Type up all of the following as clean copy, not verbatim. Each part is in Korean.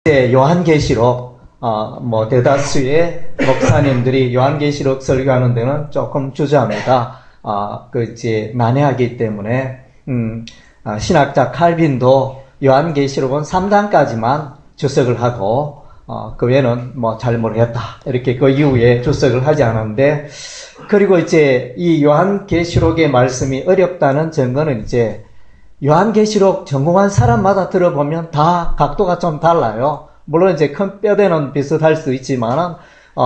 요한계시록, 대다수의 목사님들이 요한계시록 설교하는 데는 조금 주저합니다. 난해하기 때문에, 신학자 칼빈도 요한계시록은 3장까지만 주석을 하고, 그 외에는 잘 모르겠다. 이렇게 그 이후에 주석을 하지 않았는데, 그리고 이 요한계시록의 말씀이 어렵다는 증거는 요한계시록 전공한 사람마다 들어보면 다 각도가 좀 달라요. 물론 큰 뼈대는 비슷할 수 있지만은,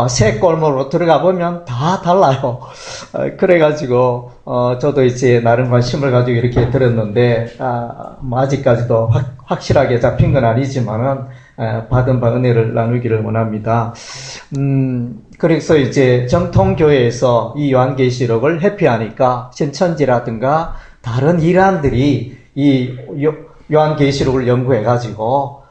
새 골목으로 들어가 보면 다 달라요. 그래가지고, 저도 나름 관심을 가지고 이렇게 들었는데, 아직까지도 확실하게 잡힌 건 아니지만은, 받은 바 은혜를 나누기를 원합니다. 그래서 정통교회에서 이 요한계시록을 회피하니까 신천지라든가 다른 이란들이 이 요한계시록을 연구해가지고,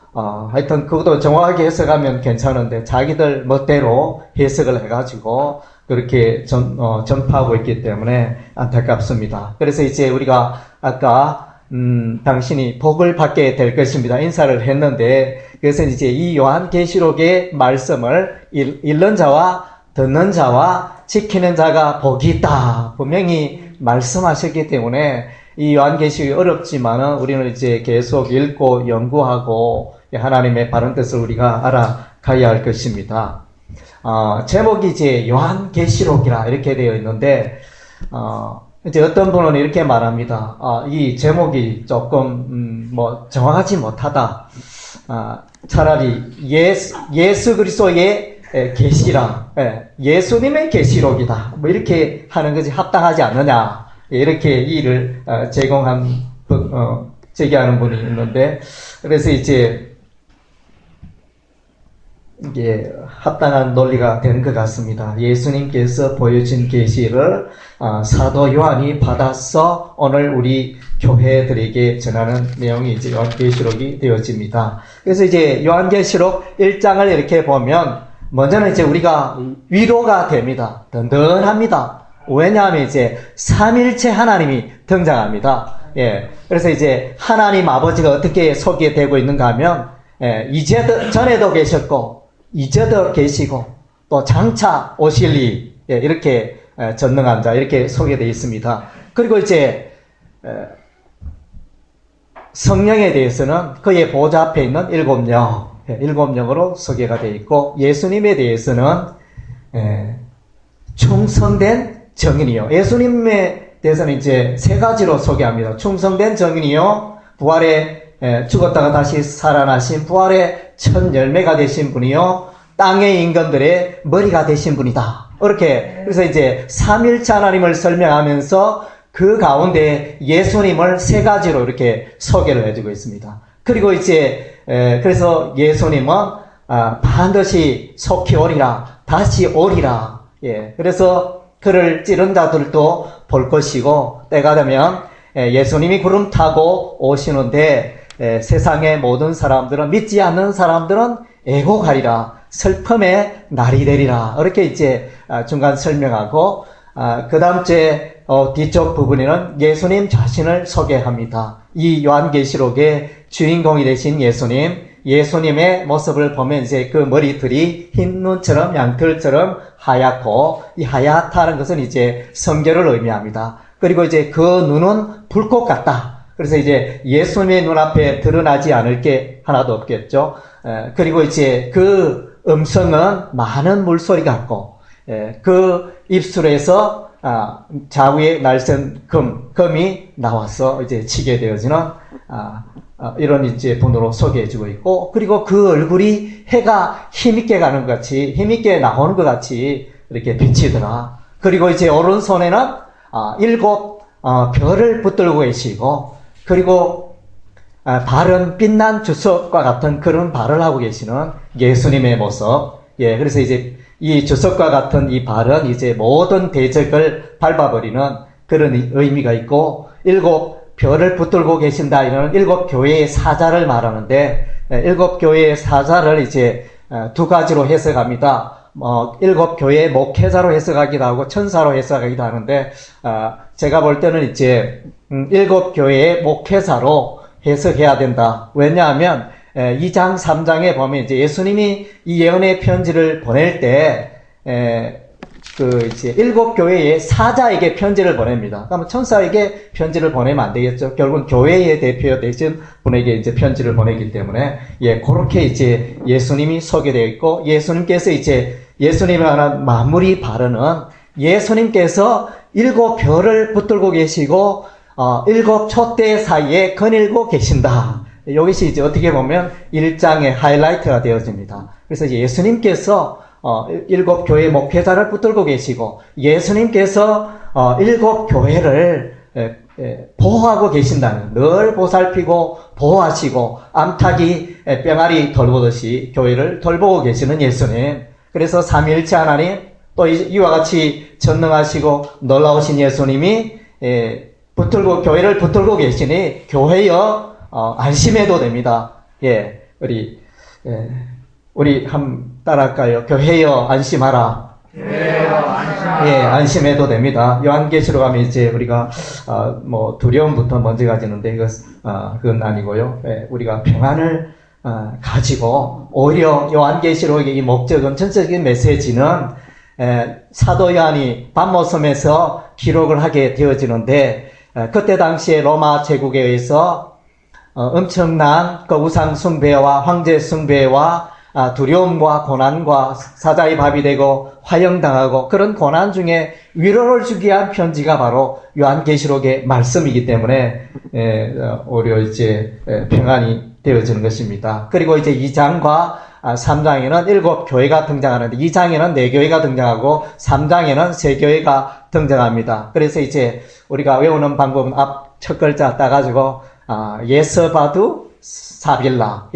하여튼 그것도 정확하게 해석하면 괜찮은데 자기들 멋대로 해석을 해가지고 그렇게 전파하고 있기 때문에 안타깝습니다. 그래서 우리가 아까 당신이 복을 받게 될 것입니다. 인사를 했는데, 그래서 이 요한계시록의 말씀을 읽는 자와 듣는 자와 지키는 자가 복이 있다. 분명히 말씀하셨기 때문에 이 요한계시록이 어렵지만은 우리는 계속 읽고 연구하고 하나님의 바른 뜻을 우리가 알아가야 할 것입니다. 제목이 요한계시록이라 이렇게 되어 있는데, 어떤 분은 이렇게 말합니다. 이 제목이 조금, 정확하지 못하다. 차라리 예수 그리스도의 계시라, 예수님의 계시록이다. 이렇게 하는 것이 합당하지 않느냐. 이렇게 이의를 제기하는 분이 있는데, 그래서 이게 합당한 논리가 되는 것 같습니다. 예수님께서 보여준 계시를 사도 요한이 받아서 오늘 우리 교회들에게 전하는 내용이 요한계시록이 되어집니다. 그래서 요한계시록 1장을 이렇게 보면 먼저는 우리가 위로가 됩니다. 든든합니다. 왜냐하면 삼일체 하나님이 등장합니다. 그래서 하나님 아버지가 어떻게 소개되고 있는가 하면, 전에도 계셨고, 이제도 계시고, 또 장차 오실리, 이렇게 전능한 자, 이렇게 소개되어 있습니다. 그리고 성령에 대해서는 그의 보좌 앞에 있는 7명, 7명으로 소개가 되어 있고, 예수님에 대해서는, 충성된 정인이요. 예수님에 대해서는 세 가지로 소개합니다. 충성된 정인이요, 부활에 죽었다가 다시 살아나신 부활의 첫 열매가 되신 분이요, 땅의 인간들의 머리가 되신 분이다. 이렇게, 그래서 삼일체 하나님을 설명하면서 그 가운데 예수님을 3가지로 이렇게 소개를 해주고 있습니다. 그리고 그래서 예수님은 반드시 속히 오리라, 다시 오리라. 그래서 그를 찌른 자들도 볼 것이고, 때가 되면 예수님이 구름 타고 오시는데, 세상의 모든 사람들은, 믿지 않는 사람들은 애곡하리라, 슬픔의 날이 되리라. 이렇게 중간 설명하고, 그 다음 주에 뒤쪽 부분에는 예수님 자신을 소개합니다. 이 요한계시록의 주인공이 되신 예수님의 모습을 보면 그 머리털이 흰 눈처럼 양털처럼 하얗고, 이 하얗다는 것은 성결을 의미합니다. 그리고 그 눈은 불꽃 같다. 그래서 예수님의 눈앞에 드러나지 않을 게 하나도 없겠죠. 그리고 그 음성은 많은 물소리 같고, 그 입술에서 좌우에 날선 금이 나와서 치게 되어지는 이런 분으로 소개해주고 있고, 그리고 그 얼굴이 해가 힘있게 가는 것 같이, 힘있게 나오는 것 같이 이렇게 비치더라. 그리고 오른손에는 7 별을 붙들고 계시고, 그리고 발은 빛난 주석과 같은 그런 발을 하고 계시는 예수님의 모습. 그래서 이 주석과 같은 이 발은 모든 대적을 밟아버리는 그런 의미가 있고, 7 별을 붙들고 계신다. 이런 7 교회의 사자를 말하는데, 7 교회의 사자를 2가지로 해석합니다. 7 교회의 목회자로 해석하기도 하고, 천사로 해석하기도 하는데, 제가 볼 때는 7 교회의 목회자로 해석해야 된다. 왜냐하면 2장, 3장에 보면 이제 예수님이 이 예언의 편지를 보낼 때, 이제 7교회의 사자에게 편지를 보냅니다. 그러면 천사에게 편지를 보내면 안 되겠죠. 결국은 교회의 대표 되신 분에게 이제 편지를 보내기 때문에, 그렇게 이제 예수님이 소개되어 있고, 예수님께서 이제 예수님에 관한 마무리 발언은 예수님께서 7별을 붙들고 계시고, 7촛대 사이에 거닐고 계신다. 이것이 이제 어떻게 보면 1장의 하이라이트가 되어집니다. 그래서 예수님께서 7교회 목회자를 붙들고 계시고, 예수님께서 7교회를 보호하고 계신다는, 늘 보살피고 보호하시고 암탉이 뿅아리 돌보듯이 교회를 돌보고 계시는 예수님. 그래서 삼위일체 하나님, 또 이와 같이 전능하시고 놀라우신 예수님이 교회를 붙들고 계시니 교회여 안심해도 됩니다. 우리 한번 따라할까요? 교회여 안심하라. 교회여 안심하라. 안심해도 됩니다. 요한계시록 가면 이제 우리가 두려움부터 먼저 가지는데 그건 아니고요. 우리가 평안을 가지고, 오히려 요한계시록의 이 목적은, 전체적인 메시지는 사도 요한이 밤모섬에서 기록을 하게 되어지는데, 그때 당시에 로마 제국에 의해서 엄청난 우상 숭배와 황제 숭배와 두려움과 고난과 사자의 밥이 되고 화형당하고, 그런 고난 중에 위로를 주기 위한 편지가 바로 요한계시록의 말씀이기 때문에 오히려 이제 평안이 되어지는 것입니다. 그리고 이제 2장과 3장에는 7교회가 등장하는데, 2장에는 4교회가 등장하고 3장에는 3교회가 등장합니다. 그래서 이제 우리가 외우는 방법은 앞 첫 글자 따가지고 예서바두 사빌라,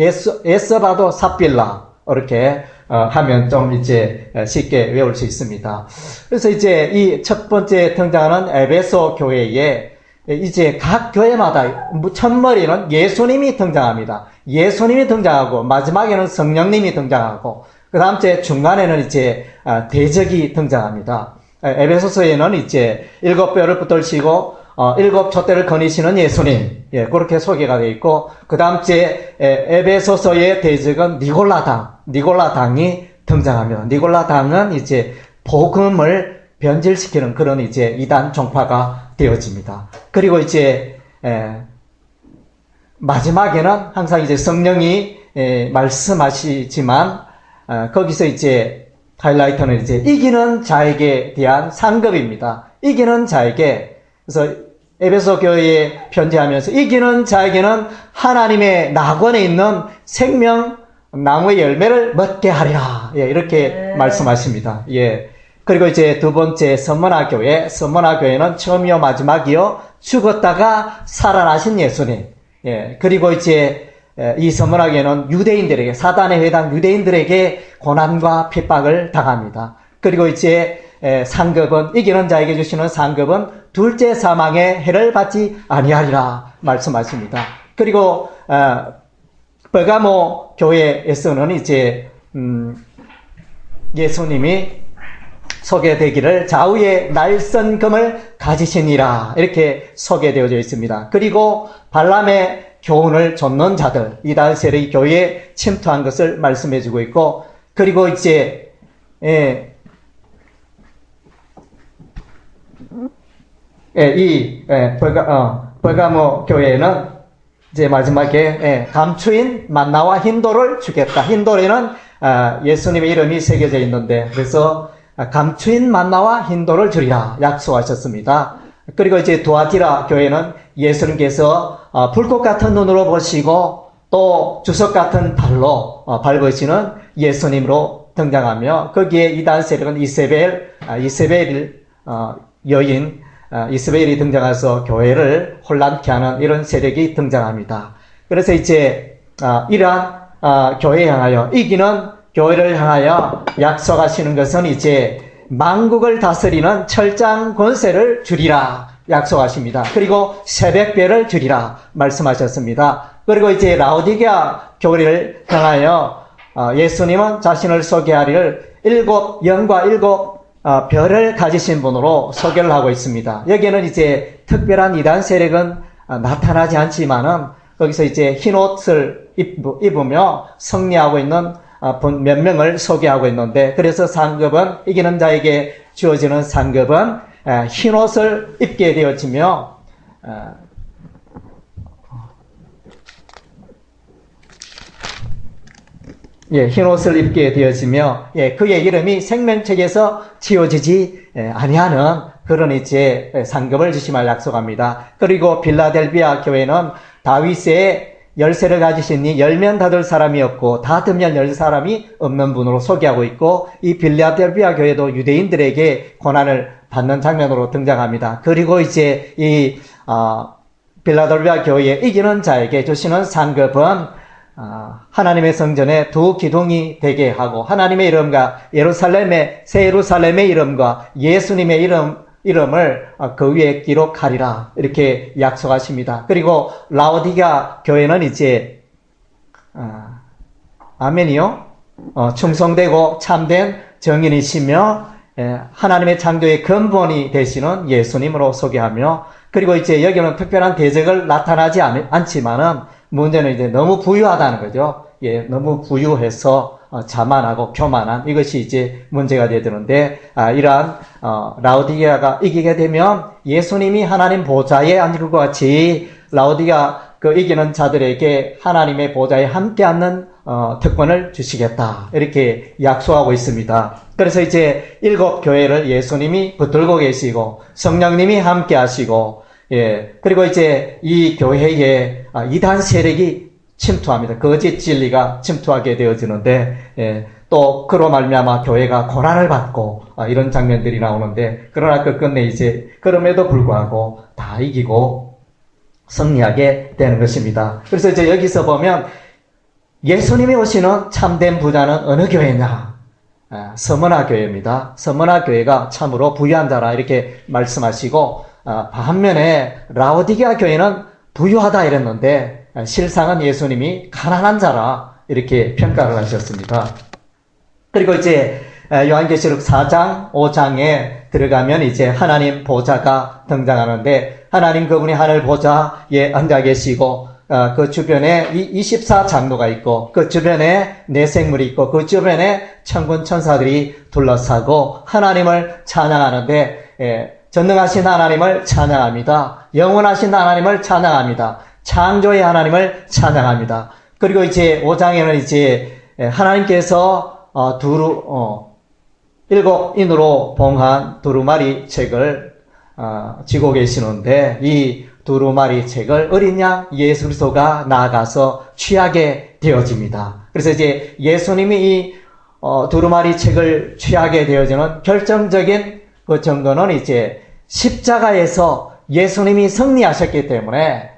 예서바두 삽빌라, 이렇게 하면 좀 이제 쉽게 외울 수 있습니다. 그래서 이제 이 첫 번째 등장하는 에베소 교회에 이제 각 교회마다 첫머리는 예수님이 등장합니다. 예수님이 등장하고, 마지막에는 성령님이 등장하고, 그 다음 주에 중간에는 이제 대적이 등장합니다. 에베소서에는 이제 7뼈를 붙들시고 7촛대를 거니시는 예수님, 그렇게 소개가 되어 있고, 그 다음 주에 에베소서의 대적은 니골라당이 등장합니다. 니골라당은 이제 복음을 변질시키는 그런 이제 이단 종파가 되어집니다. 그리고 이제 마지막에는 항상 이제 성령이 말씀하시지만, 거기서 이제 하이라이터는 이제 이기는 자에게 대한 상급입니다. 이기는 자에게. 그래서 에베소 교회에 편지하면서 이기는 자에게는 하나님의 낙원에 있는 생명 나무의 열매를 먹게 하리라. 이렇게 말씀하십니다. 그리고 이제 두 번째 서머나 교회는 처음이요 마지막이요 죽었다가 살아나신 예수님. 그리고 이제 이 서머나 교회는 유대인들에게, 사단의 회당 유대인들에게 고난과 핍박을 당합니다. 그리고 이제 상급은, 이기는 자에게 주시는 상급은 둘째 사망의 해를 받지 아니하리라 말씀하십니다. 그리고 베가모 교회에서는 이제 예수님이 소개되기를 좌우에 날선금을 가지시니라, 이렇게 소개되어져 있습니다. 그리고 발람의 교훈을 좇는 자들, 이단 세력이 교회에 침투한 것을 말씀해주고 있고, 그리고 이제 베가모 교회에는 이제 마지막에 감추인 만나와 흰돌을 주겠다. 흰돌에는 예수님의 이름이 새겨져 있는데, 그래서 감추인 만나와 흰돌을 주리라 약속하셨습니다. 그리고 이제 두아티라 교회는 예수님께서 불꽃 같은 눈으로 보시고 또 주석 같은 발로 밟으시는 예수님으로 등장하며, 거기에 이단 세력은 이세벨 여인 이스라엘이 등장해서 교회를 혼란케 하는 이런 세력이 등장합니다. 그래서 이제 이러한 교회에 향하여, 이기는 교회를 향하여 약속하시는 것은 이제 만국을 다스리는 철장 권세를 주리라 약속하십니다. 그리고 새벽별을 주리라 말씀하셨습니다. 그리고 이제 라오디게아 교회를 향하여 예수님은 자신을 소개하리를 7영과 7 별을 가지신 분으로 소개를 하고 있습니다. 여기에는 이제 특별한 이단 세력은 나타나지 않지만은 거기서 이제 흰 옷을 입으며 승리하고 있는 몇 명을 소개하고 있는데, 그래서 상급은, 이기는 자에게 주어지는 상급은 흰 옷을 입게 되어지며, 흰 옷을 입게 되어지며, 그의 이름이 생명책에서 지워지지 아니하는 그런 이제 상급을 주심을 약속합니다. 그리고 빌라델비아 교회는 다윗의 열쇠를 가지시니 열면 닫을 사람이 없고 닫으면 열 사람이 없는 분으로 소개하고 있고, 이 빌라델비아 교회도 유대인들에게 고난을 받는 장면으로 등장합니다. 그리고 이제 이 빌라델비아 교회에 이기는 자에게 주시는 상급은 하나님의 성전에 두 기둥이 되게 하고, 하나님의 이름과 새 예루살렘의 이름과 예수님의 이름을 그 위에 기록하리라, 이렇게 약속하십니다. 그리고 라오디가 교회는 이제 아멘이요, 충성되고 참된 정인이시며 하나님의 창조의 근본이 되시는 예수님으로 소개하며, 그리고 이제 여기는 특별한 대적을 나타나지 않지만은 문제는 이제 너무 부유하다는 거죠. 너무 부유해서 자만하고 교만한, 이것이 이제 문제가 되는데, 이러한 라오디게아가 이기게 되면 예수님이 하나님 보좌에 앉을 것 같이 라오디게아 그 이기는 자들에게 하나님의 보좌에 함께 앉는 특권을 주시겠다, 이렇게 약속하고 있습니다. 그래서 이제 7 교회를 예수님이 붙들고 계시고 성령님이 함께 하시고, 그리고 이제 이 교회에 이단 세력이 침투합니다. 거짓 진리가 침투하게 되어지는데, 또 그로 말미암아 교회가 고난을 받고 이런 장면들이 나오는데, 그러나 끝내 이제 그럼에도 불구하고 다 이기고 승리하게 되는 것입니다. 그래서 이제 여기서 보면 예수님이 오시는 참된 부자는 어느 교회냐? 서머나 교회입니다. 서머나 교회가 참으로 부유한 자라, 이렇게 말씀하시고, 반면에 라오디게아 교회는 부유하다 이랬는데 실상은 예수님이 가난한 자라, 이렇게 평가를 하셨습니다. 그리고 이제 요한계시록 4장, 5장에 들어가면 이제 하나님 보좌가 등장하는데, 하나님 그분이 하늘 보좌에 앉아 계시고, 그 주변에 24장로가 있고, 그 주변에 내생물이 있고, 그 주변에 천군 천사들이 둘러싸고 하나님을 찬양하는데, 전능하신 하나님을 찬양합니다. 영원하신 하나님을 찬양합니다. 창조의 하나님을 찬양합니다. 그리고 이제 5장에는 이제 하나님께서 7인으로 봉한 두루마리 책을 쥐고 계시는데, 이 두루마리 책을 어린 양 예수 그리스도가 나아가서 취하게 되어집니다. 그래서 이제 예수님이 이 두루마리 책을 취하게 되어지는 결정적인 그 증거는 이제 십자가에서 예수님이 승리하셨기 때문에,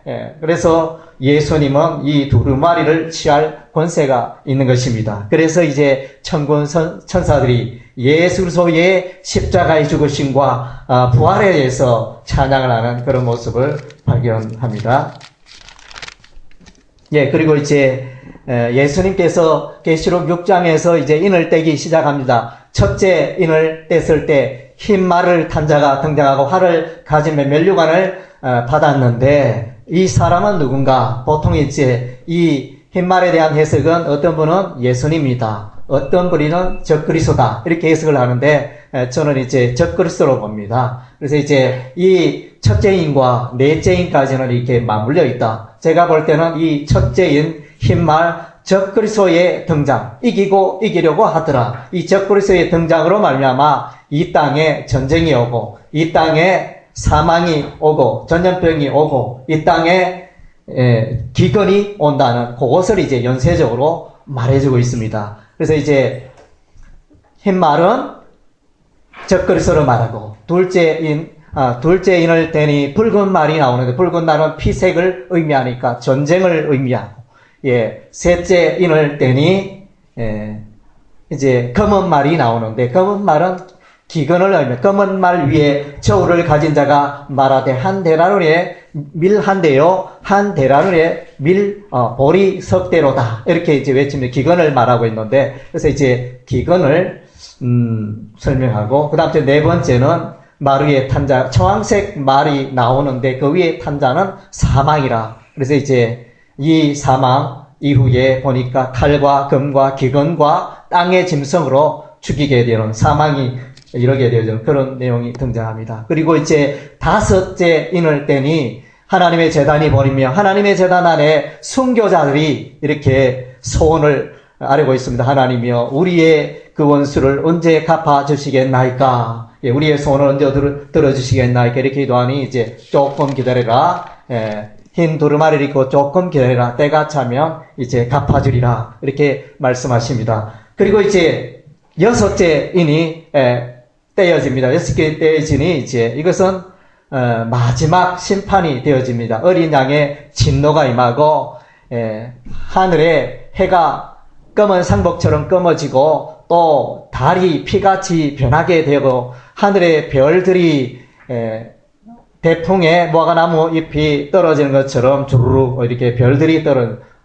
그래서 예수님은 이 두루마리를 취할 권세가 있는 것입니다. 그래서 이제 천군 천사들이 예수 그리스도의 십자가의 죽으심과 부활에 대해서 찬양을 하는 그런 모습을 발견합니다. 그리고 이제 예수님께서 계시록 6장에서 이제 인을 떼기 시작합니다. 첫째 인을 뗐을 때 흰 말을 탄 자가 등장하고 활을 가진 면류관을 받았는데, 이 사람은 누군가? 보통 이제 이 흰 말에 대한 해석은 어떤 분은 예수님이다, 어떤 분은 적그리스도다, 이렇게 해석을 하는데, 저는 이제 적그리스도로 봅니다. 그래서 이제 이 첫째인과 넷째인까지는 이렇게 맞물려 있다. 제가 볼 때는 이 첫째인 흰말 적그리스도의 등장, 이기려고 하더라. 이 적그리스도의 등장으로 말미암아 이 땅에 전쟁이 오고, 이 땅에 사망이 오고, 전염병이 오고, 이 땅에 기근이 온다는 그것을 이제 연쇄적으로 말해주고 있습니다. 그래서 이제 흰말은 적그리스도를 말하고, 둘째인을 떼니 붉은 말이 나오는데, 붉은 말은 피색을 의미하니까 전쟁을 의미하고, 셋째 인을 떼니 이제 검은 말이 나오는데, 검은 말은 기근을 의미해. 검은 말 위에 저울을 가진 자가 말하되 한 데나리온에 밀 한 대요, 한 데나리온에 밀 보리 석 대로다, 이렇게 이제 외치면 기근을 말하고 있는데, 그래서 이제 기근을 설명하고, 그 다음 네 번째는 말 위에 탄 자, 청황색 말이 나오는데 그 위에 탄 자는 사망이라. 그래서 이제 이 사망 이후에 보니까 칼과 금과 기근과 땅의 짐승으로 죽이게 되는 사망이 이르게 되는 그런 내용이 등장합니다. 그리고 이제 다섯째 인을 떼니 하나님의 제단이 버리며 하나님의 제단 안에 순교자들이 이렇게 소원을 아뢰고 있습니다. 하나님이여 우리의 그 원수를 언제 갚아주시겠나이까? 예, 우리의 소원을 언제 들어주시겠나이까? 이렇게 기도하니 이제 조금 기다려라. 흰 두루마리를 입고 조금 기다려라. 때가 차면 이제 갚아주리라. 이렇게 말씀하십니다. 그리고 이제 여섯째 인이 떼어집니다. 여섯 개 떼어지니 이제 이것은 마지막 심판이 되어집니다. 어린 양의 진노가 임하고 하늘에 해가 검은 상복처럼 검어지고 또 달이 피같이 변하게 되고 하늘의 별들이 대풍에 무화과나무 잎이 떨어지는 것처럼 주르륵 이렇게 별들이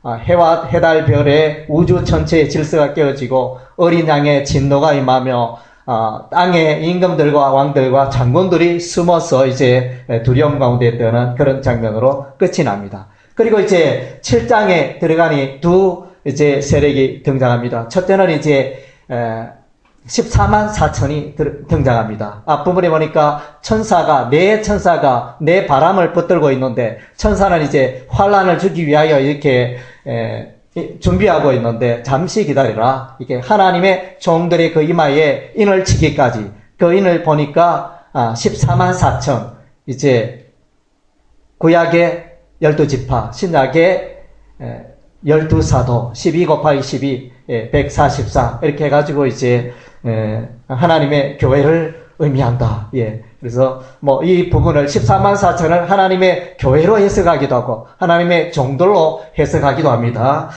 해와 해달 별의 우주 전체의 질서가 깨어지고 어린 양의 진노가 임하며 땅의 임금들과 왕들과 장군들이 숨어서 이제 두려움 가운데 떠는 그런 장면으로 끝이 납니다. 그리고 이제 7장에 들어가니 두 이제 세력이 등장합니다. 첫째는 이제 14만 4천이 등장합니다. 앞부분에 보니까 네 천사가 네 바람을 붙들고 있는데 천사는 이제 환란을 주기 위하여 이렇게 준비하고 있는데 잠시 기다리라. 이게 하나님의 종들의 그 이마에 인을 치기까지 그 인을 보니까 14만 4천 이제 구약의 12지파 신약의 12사도 12 곱하기 12 144 이렇게 해가지고 이제 하나님의 교회를 의미한다. 예. 그래서 이 부분을 14만 4천을 하나님의 교회로 해석하기도 하고 하나님의 종들로 해석하기도 합니다.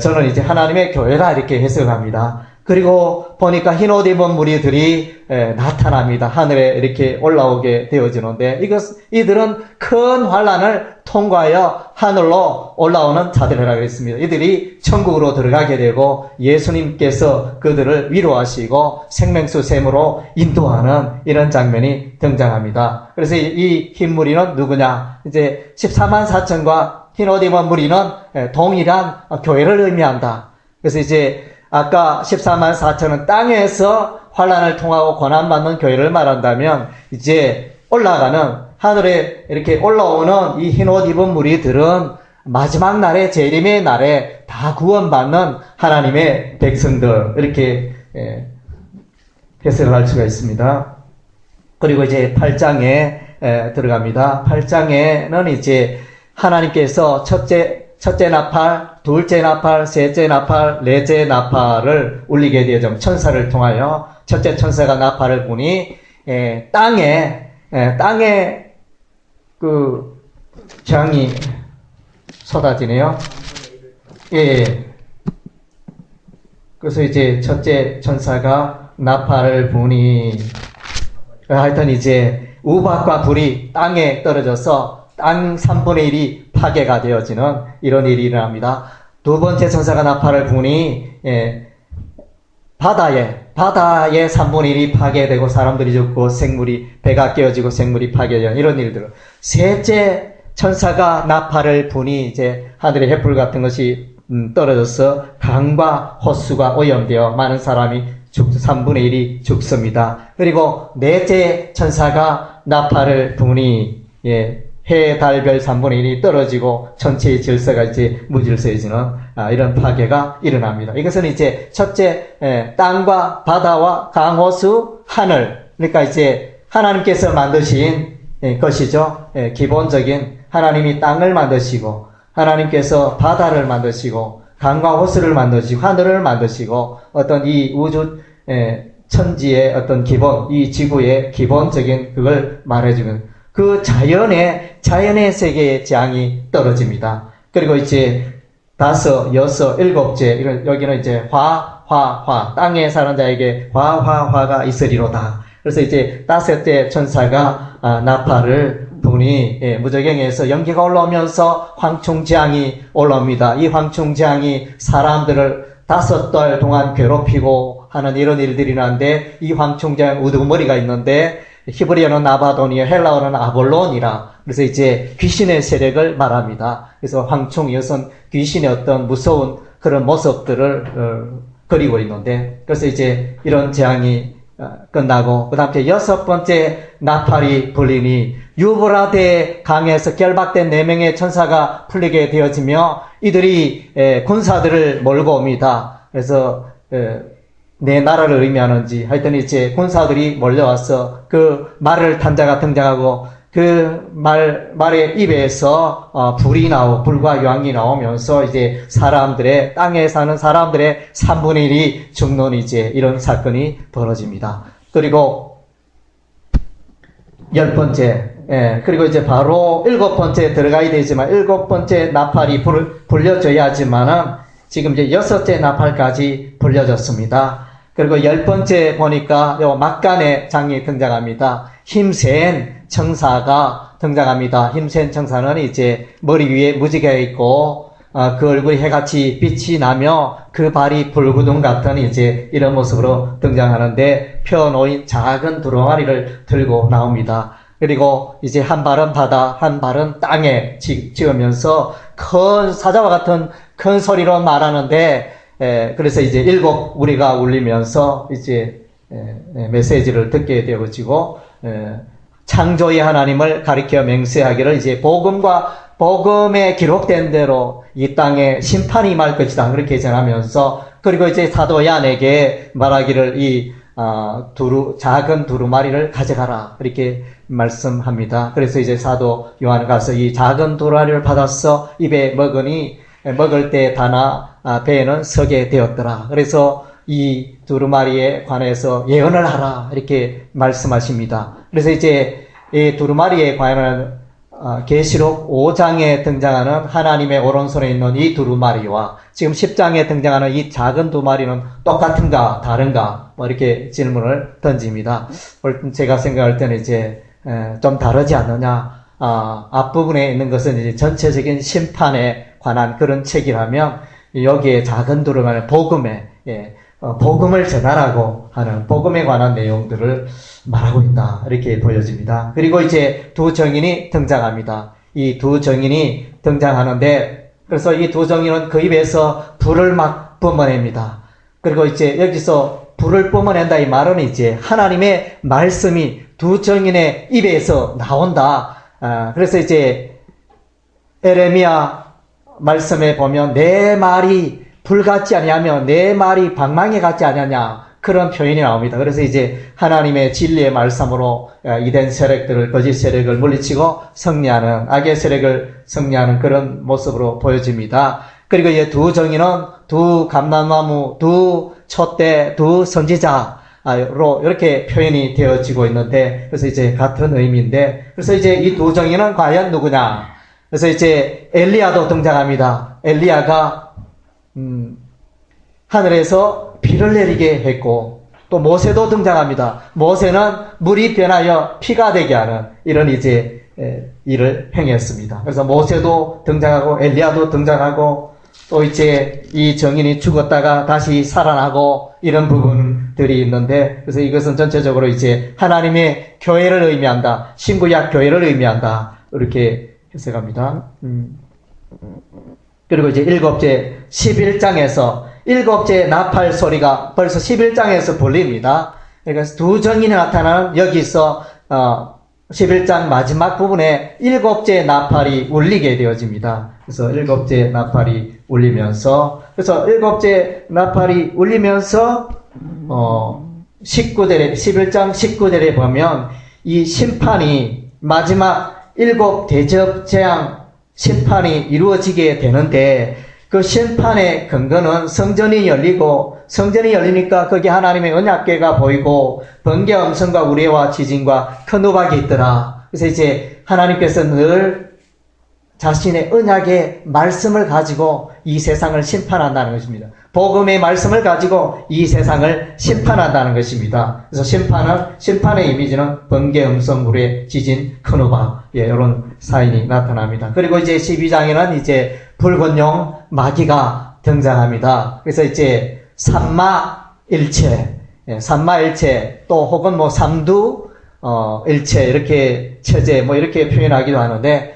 저는 이제 하나님의 교회라 이렇게 해석합니다. 그리고 보니까 흰옷 입은 무리들이 나타납니다. 하늘에 이렇게 올라오게 되어지는데 이들은 큰 환란을 통과하여 하늘로 올라오는 자들이라고 그랬습니다. 이들이 천국으로 들어가게 되고 예수님께서 그들을 위로하시고 생명수 샘으로 인도하는 이런 장면이 등장합니다. 그래서 이 흰 무리는 누구냐? 이제 14만 4천과 흰옷 입은 무리는 동일한 교회를 의미한다. 그래서 이제 아까 14만 4천은 땅에서 환란을 통하고 고난받는 교회를 말한다면 이제 올라가는 하늘에 이렇게 올라오는 이 흰옷 입은 무리들은 마지막 날에 재림의 날에 다 구원받는 하나님의 백성들 이렇게 해석을 할 수가 있습니다. 그리고 이제 8장에 들어갑니다. 8장에는 이제 하나님께서 첫째 나팔, 둘째 나팔, 셋째 나팔, 넷째 나팔을 울리게 되죠. 천사를 통하여 첫째 천사가 나팔을 부니 땅에 그 재앙이 쏟아지네요. 예. 그래서 이제 첫째 천사가 나팔을 부니 하여튼 이제 우박과 불이 땅에 떨어져서 땅 3분의 1이 파괴가 되어지는 이런 일이 일어납니다. 두 번째 천사가 나팔을 부니 바다의 3분의 1이 파괴되고 사람들이 죽고 배가 깨어지고 생물이 파괴되는 이런 일들. 셋째 천사가 나팔을 부니 이제 하늘의 횃불 같은 것이 떨어져서 강과 호수가 오염되어 많은 사람이 3분의 1이 죽습니다. 그리고 넷째 천사가 나팔을 부니 해, 달, 별 3분의 1이 떨어지고 전체의 질서가 이제 무질서해지는 이런 파괴가 일어납니다. 이것은 이제 첫째 땅과 바다와 강호수, 하늘 그러니까 이제 하나님께서 만드신 것이죠. 기본적인 하나님이 땅을 만드시고 하나님께서 바다를 만드시고 강과 호수를 만드시고 하늘을 만드시고 어떤 이 우주 천지의 어떤 기본 이 지구의 기본적인 그걸 말해주는 그 자연의 세계의 재앙이 떨어집니다. 그리고 이제 5, 6, 7째, 여기는 이제 화, 땅에 사는 자에게 화가 있으리로다. 그래서 이제 5째 천사가 나팔을 부니 무저경에서 연기가 올라오면서 황충재앙이 올라옵니다. 이 황충재앙이 사람들을 5달 동안 괴롭히고 하는 이런 일들이 나는데 이 황충재앙 우두머리가 있는데 히브리어는 아바돈이요, 헬라어는 아볼론이라. 그래서 이제 귀신의 세력을 말합니다. 그래서 황충 여성 귀신의 어떤 무서운 그런 모습들을 그리고 있는데, 그래서 이제 이런 재앙이 끝나고, 그 다음에 여섯 번째 나팔이 불리니 유브라데 강에서 결박된 4명의 천사가 풀리게 되어지며 이들이 군사들을 몰고 옵니다. 그래서 내 나라를 의미하는지 하여튼 이제 군사들이 몰려와서 그 말을 탄 자가 등장하고 그 말의 입에서 불이 나오고 불과 유황이 나오면서 이제 사람들의 땅에 사는 사람들의 3분의 1이 죽는 이제 이런 사건이 벌어집니다. 그리고 10번째, 그리고 이제 바로 7번째 들어가야 되지만 7번째 나팔이 불려져야 하지만은 지금 이제 6째 나팔까지 불려졌습니다. 그리고 10번째 보니까 요 막간의 장이 등장합니다. 힘센 청사가 등장합니다. 힘센 청사는 이제 머리 위에 무지개가 있고 그 얼굴이 해같이 빛이 나며 그 발이 불구덩 같은 이제 이런 모습으로 등장하는데 펴놓인 작은 두루마리를 들고 나옵니다. 그리고 이제 한 발은 바다, 한 발은 땅에 찍으면서 큰 사자와 같은 큰 소리로 말하는데, 그래서 이제 7 우리가 울리면서 이제 메시지를 듣게 되어지고, 창조의 하나님을 가리켜 맹세하기를 이제 복음에 기록된 대로 이 땅에 심판이 임할 것이다. 그렇게 전하면서, 그리고 이제 사도 야내게 말하기를 작은 두루마리를 가져가라. 이렇게 말씀합니다. 그래서 이제 사도 요한 가서 이 작은 두루마리를 받아서 입에 먹을 때 다나 배에는 서게 되었더라. 그래서 이 두루마리에 관해서 예언을 하라. 이렇게 말씀하십니다. 그래서 이제 이 두루마리에 관한 계시록 5장에 등장하는 하나님의 오른손에 있는 이 두루마리와 지금 10장에 등장하는 이 작은 두루마리는 똑같은가 다른가 뭐 이렇게 질문을 던집니다. 제가 생각할 때는 이제 좀 다르지 않느냐. 앞부분에 있는 것은 이제 전체적인 심판에 관한 그런 책이라면 여기에 작은 두루마리 복음을 전하라고 하는 복음에 관한 내용들을 말하고 있다. 이렇게 보여집니다. 그리고 이제 두 정인이 등장합니다. 이 두 정인이 등장하는데, 그래서 이 두 정인은 그 입에서 불을 막 뿜어냅니다. 그리고 이제 여기서 불을 뿜어낸다 이 말은 이제 하나님의 말씀이 두 정인의 입에서 나온다. 그래서 이제 에레미야 말씀에 보면 내 말이 불 같지 아니하며 내 말이 방망이 같지 아니하냐 그런 표현이 나옵니다. 그래서 이제 하나님의 진리의 말씀으로 이된 세력들을 거짓 세력을 물리치고 승리하는 악의 세력을 승리하는 그런 모습으로 보여집니다. 그리고 이 두 정인은 두 감람나무, 두 촛대, 두 선지자로 이렇게 표현이 되어지고 있는데 그래서 이제 같은 의미인데 그래서 이제 이 두 정인은 과연 누구냐? 그래서 이제 엘리야도 등장합니다. 엘리야가 하늘에서 비를 내리게 했고 또 모세도 등장합니다. 모세는 물이 변하여 피가 되게 하는 이런 이제 일을 행했습니다. 그래서 모세도 등장하고 엘리야도 등장하고 또 이제 이 정인이 죽었다가 다시 살아나고 이런 부분들이 있는데 그래서 이것은 전체적으로 이제 하나님의 교회를 의미한다. 신구약 교회를 의미한다. 이렇게 해석합니다. 그리고 이제 7째 11장에서 7째 나팔 소리가 벌써 11장에서 불립니다. 그러니까 두 정인이 나타나는 여기서 11장 마지막 부분에 7째 나팔이 울리게 되어집니다. 그래서 7째 나팔이 울리면서 그래서 7째 나팔이 울리면서 11장 19절에 보면 이 심판이 마지막 7 대접 재앙 심판이 이루어지게 되는데 그 심판의 근거는 성전이 열리고 성전이 열리니까 거기 하나님의 언약궤가 보이고 번개 음성과 우레와 지진과 큰 우박이 있더라. 그래서 이제 하나님께서 늘 자신의 언약의 말씀을 가지고 이 세상을 심판한다는 것입니다. 복음의 말씀을 가지고 이 세상을 심판한다는 것입니다. 그래서 심판의 이미지는 번개, 음성, 우레, 지진, 큰 우박, 이런 사인이 나타납니다. 그리고 이제 12장에는 이제 붉은 용, 마귀가 등장합니다. 그래서 이제 삼마일체, 또 혹은 삼두, 일체, 이렇게 체제, 뭐 이렇게 표현하기도 하는데,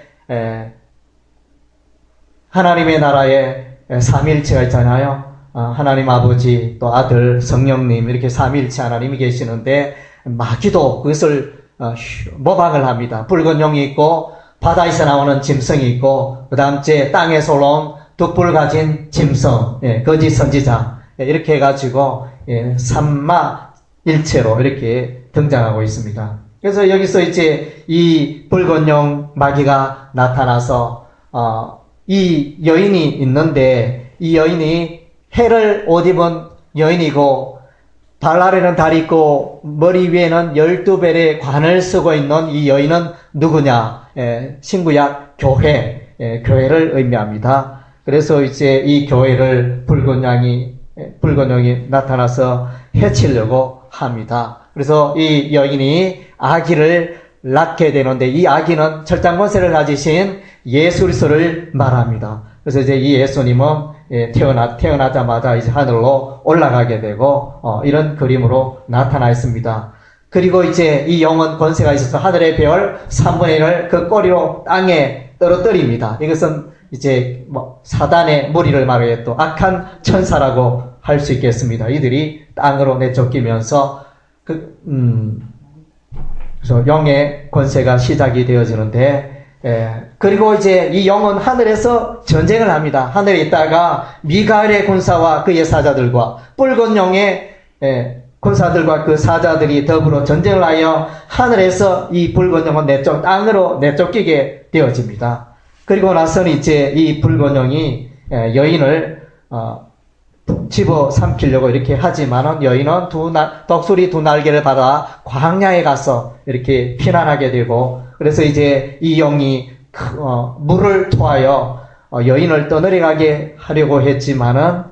하나님의 나라에 삼위일체가 있잖아요. 하나님 아버지, 또 아들, 성령님, 이렇게 삼위일체 하나님이 계시는데, 마귀도 그것을 모방을 합니다. 붉은 용이 있고, 바다에서 나오는 짐승이 있고, 그 다음째 땅에서 올라온 두 뿔 가진 짐승, 거짓 선지자, 이렇게 해가지고, 삼마일체로 이렇게 등장하고 있습니다. 그래서 여기서 이제 이 붉은 용 마귀가 나타나서, 이 여인이 있는데, 이 여인이 해를 옷 입은 여인이고, 발 아래는 달이 있고, 머리 위에는 12벨의 관을 쓰고 있는 이 여인은 누구냐? 신구약 교회, 교회를 의미합니다. 그래서 이제 이 교회를 붉은 용이 나타나서 해치려고 합니다. 그래서 이 여인이 아기를 낳게 되는데, 이 아기는 철장권세를 가지신 예수 그리스도를 말합니다. 그래서 이제 이 예수님은 태어나자마자 이제 하늘로 올라가게 되고, 이런 그림으로 나타나 있습니다. 그리고 이제 이 영은 권세가 있어서 하늘의 별 3분의 1을 그 꼬리로 땅에 떨어뜨립니다. 이것은 이제 사단의 무리를 말하기에 또 악한 천사라고 할 수 있겠습니다. 이들이 땅으로 내쫓기면서 그래서 영의 권세가 시작이 되어지는데, 그리고 이제 이 영은 하늘에서 전쟁을 합니다. 하늘에 있다가 미가엘의 군사와 그의 사자들과 붉은 용의 군사들과 그 사자들이 더불어 전쟁을 하여 하늘에서 이 붉은 용은 땅으로 내쫓기게 되어집니다. 그리고 나서는 이제 이 붉은 용이 여인을 집어 삼키려고 이렇게 하지만은 여인은 독수리 두 날개를 받아 광야에 가서 이렇게 피난하게 되고, 그래서 이제 이 용이 물을 토하여 여인을 떠내려가게 하려고 했지만은,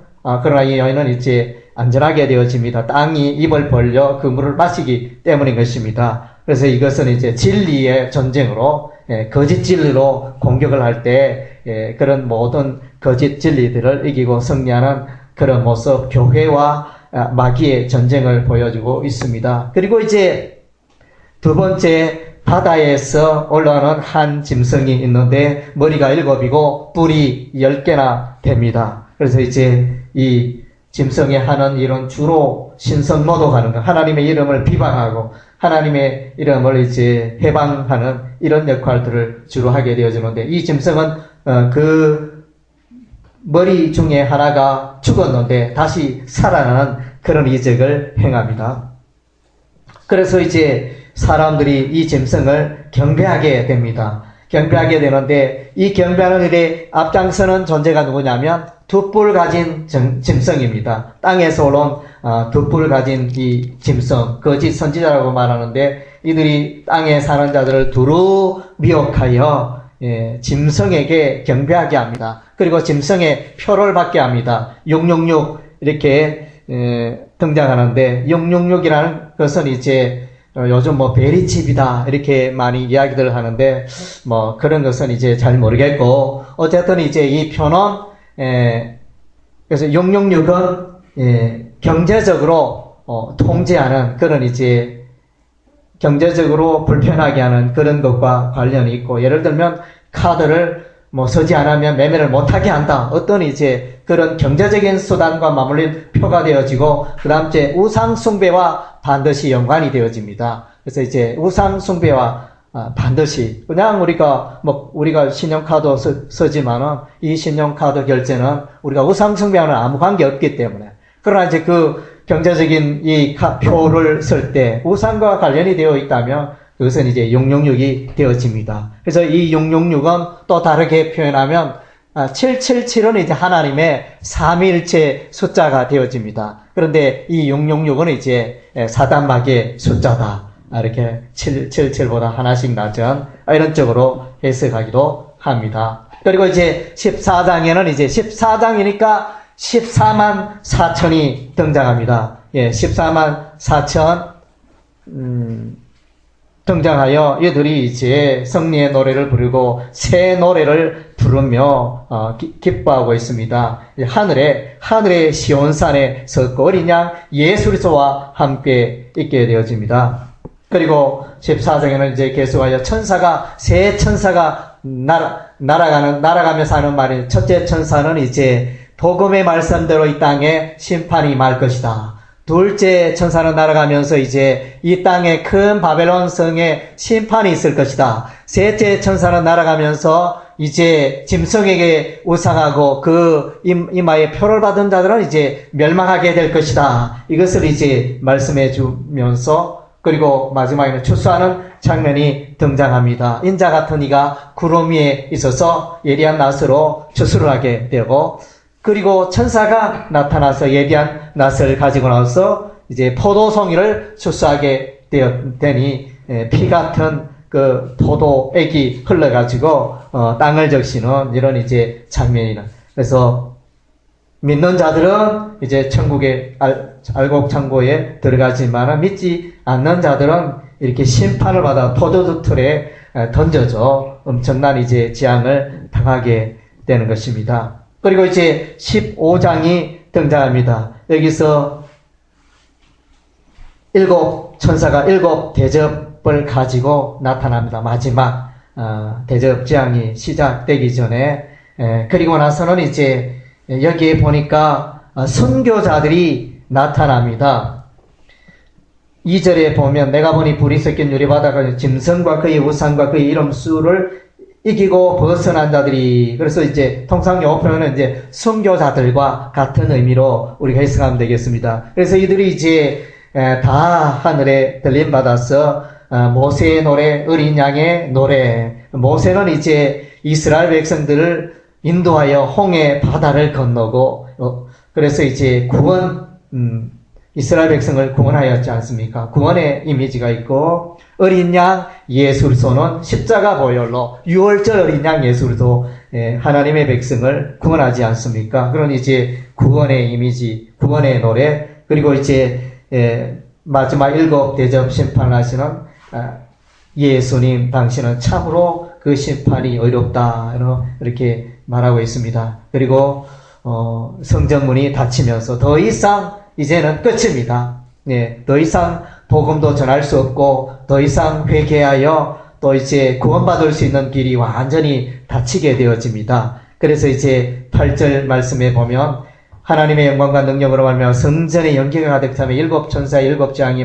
그러나 이 여인은 이제 안전하게 되어집니다. 땅이 입을 벌려 그 물을 마시기 때문인 것입니다. 그래서 이것은 이제 진리의 전쟁으로, 거짓 진리로 공격을 할 때, 그런 모든 거짓 진리들을 이기고 승리하는 그런 모습, 교회와 마귀의 전쟁을 보여주고 있습니다. 그리고 이제 두 번째, 바다에서 올라오는 한 짐승이 있는데 머리가 7이고 뿔이 10개나 됩니다. 그래서 이제 이 짐승이 하는 일은 주로 신성모독하는 것, 하나님의 이름을 비방하고 하나님의 이름을 이제 해방하는 이런 역할들을 주로 하게 되어지는데, 이 짐승은 그 머리 중에 하나가 죽었는데 다시 살아나는 그런 이적을 행합니다. 그래서 이제 사람들이 이 짐승을 경배하게 됩니다. 경배하게 되는데, 이 경배하는 일에 앞장서는 존재가 누구냐면 두 뿔 가진 짐승입니다. 땅에서 올라온 두 뿔 가진 이 짐승, 거짓 선지자라고 말하는데, 이들이 땅에 사는 자들을 두루 미혹하여 짐승에게 경배하게 합니다. 그리고 짐승의 표를 받게 합니다. 666 이렇게 등장하는데, 666이라는 것은 이제 요즘 베리칩이다 이렇게 많이 이야기들 하는데, 그런 것은 이제 잘 모르겠고, 어쨌든 이제 이 표는 그래서 666은 경제적으로 통제하는 그런 이제 경제적으로 불편하게 하는 그런 것과 관련이 있고, 예를 들면 카드를 쓰지 않으면 매매를 못하게 한다. 어떤 이제 그런 경제적인 수단과 맞물린 표가 되어지고, 그 다음째 우상숭배와 반드시 연관이 되어집니다. 그래서 이제 우상숭배와 반드시, 그냥 우리가 신용카드 쓰지만은 이 신용카드 결제는 우리가 우상숭배와는 아무 관계 없기 때문에, 그러나 이제 그 경제적인 이 표를 쓸 때 우상과 관련이 되어 있다면 그것은 이제 666이 되어집니다. 그래서 이 666은 또 다르게 표현하면 777은 이제 하나님의 삼위일체 숫자가 되어집니다. 그런데 이 666은 이제 사단 마귀의 숫자다. 이렇게 777보다 하나씩 낮은 이런 쪽으로 해석하기도 합니다. 그리고 이제 14장에는 이제 14장이니까 14만 4천이 등장합니다. 14만 4천 등장하여 이들이 이제 승리의 노래를 부르고 새 노래를 부르며 기뻐하고 있습니다. 하늘의 시온산에 섰고 어린 양 예수 그리스도와 함께 있게 되어집니다. 그리고 14장에는 이제 계속하여 새 천사가 날아가면서 하는 말이, 첫째 천사는 이제 복음의 말씀대로 이 땅에 심판이 임할 것이다. 둘째 천사는 날아가면서 이제 이 땅에 큰 바벨론 성에 심판이 있을 것이다. 셋째 천사는 날아가면서 이제 짐승에게 우상하고 그 이마에 표를 받은 자들은 이제 멸망하게 될 것이다. 이것을 이제 말씀해 주면서, 그리고 마지막에는 추수하는 장면이 등장합니다. 인자 같은 이가 구름 위에 있어서 예리한 낫으로 추수를 하게 되고, 그리고 천사가 나타나서 예리한 낫을 가지고 나와서 이제 포도송이를 추수하게 되니 피 같은 그 포도액이 흘러가지고 땅을 적시는 이런 이제 장면이는. 그래서 믿는 자들은 이제 천국의 알곡창고에 들어가지만 믿지 않는 자들은 이렇게 심판을 받아 포도주 틀에 던져져 엄청난 이제 재앙을 당하게 되는 것입니다. 그리고 이제 15장이 등장합니다. 여기서 천사가 7 대접을 가지고 나타납니다. 마지막 대접 재앙이 시작되기 전에. 그리고 나서는 이제 여기에 보니까 선교자들이 나타납니다. 2절에 보면 내가 보니 불이 섞인 유리바다가 짐승과 그의 우상과 그의 이름 수를 이기고 벗어난 자들이, 그래서 이제 통상 영어 표현은 이제 선교자들과 같은 의미로 우리가 해석하면 되겠습니다. 그래서 이들이 이제 다 하늘에 들림 받아서 모세의 노래, 어린 양의 노래. 모세는 이제 이스라엘 백성들을 인도하여 홍해 바다를 건너고, 그래서 이제 이스라엘 백성을 구원하였지 않습니까? 구원의 이미지가 있고, 어린 양 예수 그리스도는 십자가 보혈로, 유월절 어린 양 예수 그리스도 하나님의 백성을 구원하지 않습니까? 그런 이제 구원의 이미지, 구원의 노래, 그리고 이제 마지막 7 대접 심판하시는 예수님, 당신은 참으로 그 심판이 어렵다, 이렇게 말하고 있습니다. 그리고 성전문이 닫히면서 더 이상 이제는 끝입니다. 더 이상 복음도 전할 수 없고, 더 이상 회개하여 또 이제 구원받을 수 있는 길이 완전히 닫히게 되어집니다. 그래서 이제 8절 말씀에 보면 하나님의 영광과 능력으로 말미암아 성전의 연기가 가득 차며 7 천사의 7 재앙이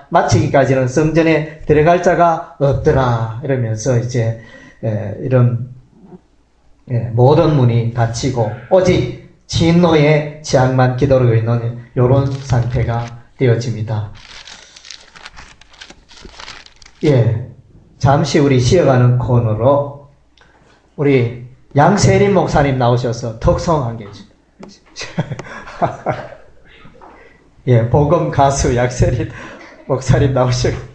마치기까지는 성전에 들어갈 자가 없더라, 이러면서 이제 이런 모든 문이 닫히고 오직 진노의 재앙만 기다리고 있는 이런 상태가 되어집니다. 잠시 우리 쉬어가는 코너로 우리 양세림 목사님 나오셔서 특성한 게 있습니다. 복음 가수 양세림 목사님 나오시고.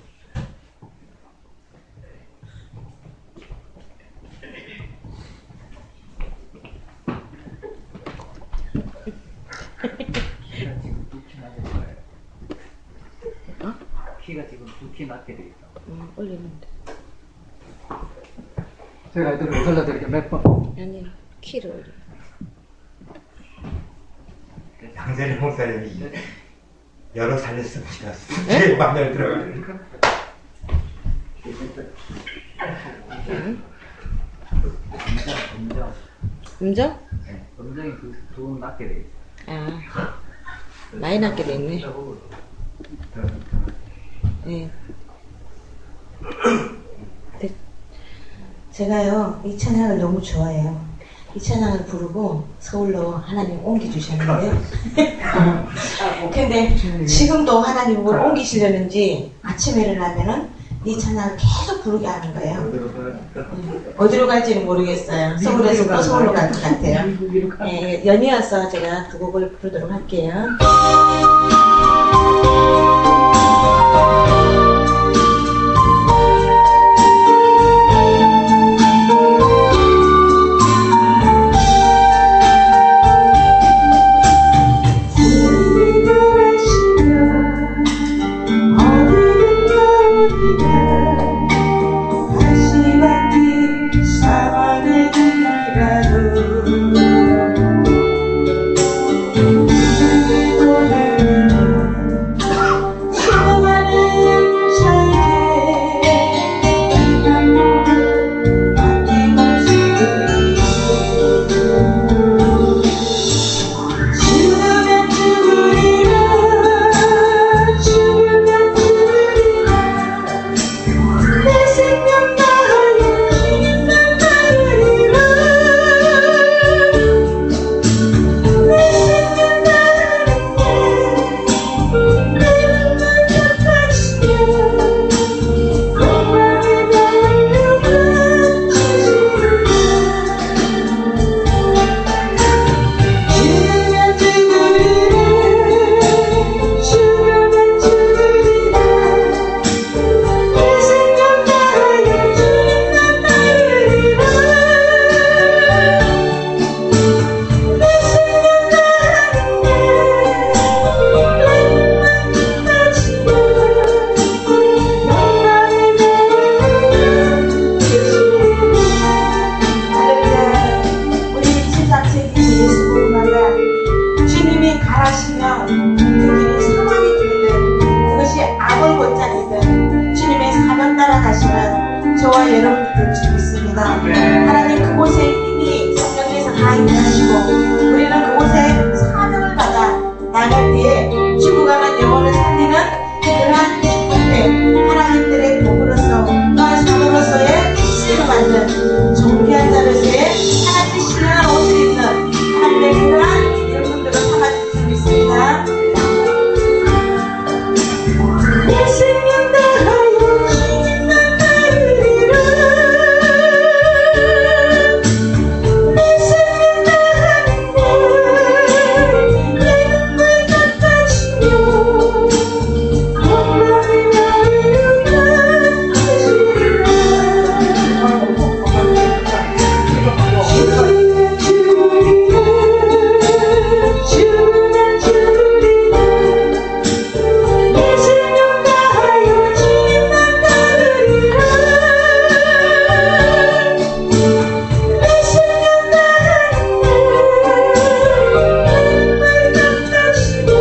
키가 지금 2키 낮게 돼 있어. 올리는데. 제가 애들을 걸러드릴게요. 몇 번? 아니, 키를 올려. 양세림 목사님이 여러 살렸으면 지났어. 제 마음에 들어가니까. 음정? 음정이 두 낮게 돼 있어. 아, 많이 낮게 됐네. 네. 제가요, 이 찬양을 너무 좋아해요. 이 찬양을 부르고 서울로 하나님 옮겨주셨는데요. 근데 지금도 하나님을 옮기시려는지 아침에 일어나면은 이 찬양을 계속 부르게 하는 거예요. 어디로 갈지는 모르겠어요. 서울에서 또 서울로 갈 것 같아요. 연이어서 제가 두 곡을 부르도록 할게요. 사랑의 길가로 저와 여러분들 주고 있습니다. 하나님 그곳에 이미 성령께서 다 임하시고 우리는 그곳에 사명을 받아 나갈 때에 죽어가는 영혼을 살리는 그러한 축복된 하나님들의 도구로서 또한 사도로서의 쓰임을 받는 존귀한 자로서의 하나님의 신령한 옷을 입는 하나님의 그러한 여러분들을 삼아주고 있습니다. 내 생명 다하여 주님만 따르리라. 내 생명 다하는데 내 눈물 닦아주며 건강히 나를 가르치리라. 주는 주리라 주는 주리라. 내 생명 다하여 주님만 따르리라. 내 생명 다하는데 눈물 닦아주며 영광의 나를 가르치리라.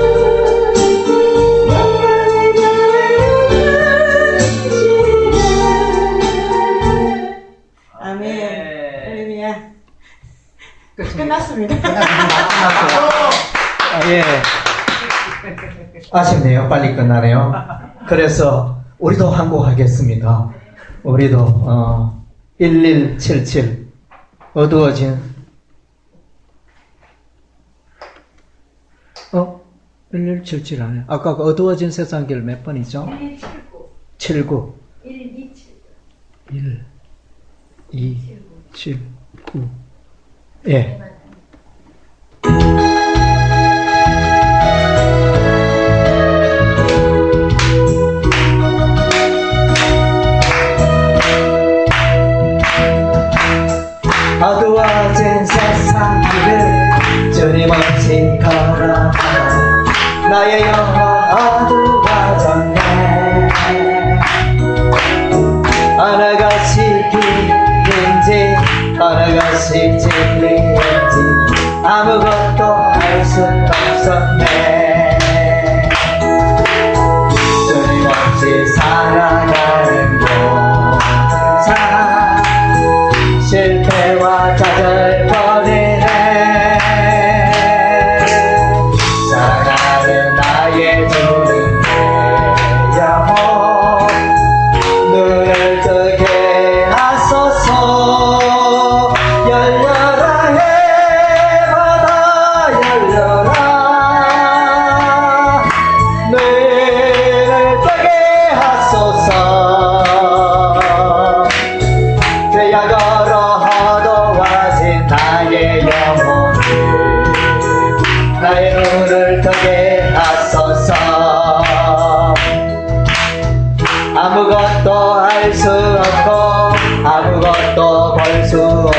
아멘. 할렐루야. 끝났습니다. 예. 아쉽네요. 빨리 끝나네요. 그래서 우리도 한 곡 하겠습니다. 우리도 1177 어두워진 1177 아니에요. 아까 그 어두워진 세상길 몇 번이죠? 79 1, 2, 7, 9 예. 어두워진 세상 길을 주님 없이 걸어가 나의 영혼 어두워졌네. 어느 것이 길인지 어느 것이 진리인지 아무것도 알 수 없었네. 주님 없이 살아가는 곳 실패와 좌절거리네. 사랑하는 나의 주님의 영혼 눈을 뜨게 하소서. 열려라 해마다 열려라. 눈을 뜨게 하소서. 죄야 걸어 어두워진 나의 영혼을 나의 눈을 뜨게 하소서. 아무것도 알 수 없고 아무것도 볼 수 없고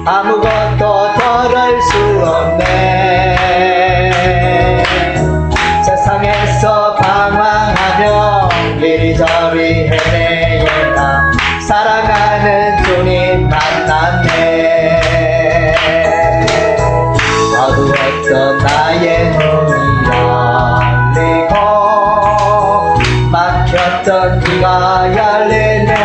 아무것도 덜을 수 없네. 세상에서 방황하며 이리저리 헤매다 사랑하는 주님 만났네. 어두웠던 나의 눈이 열리고 막혔던 귀가 열리네.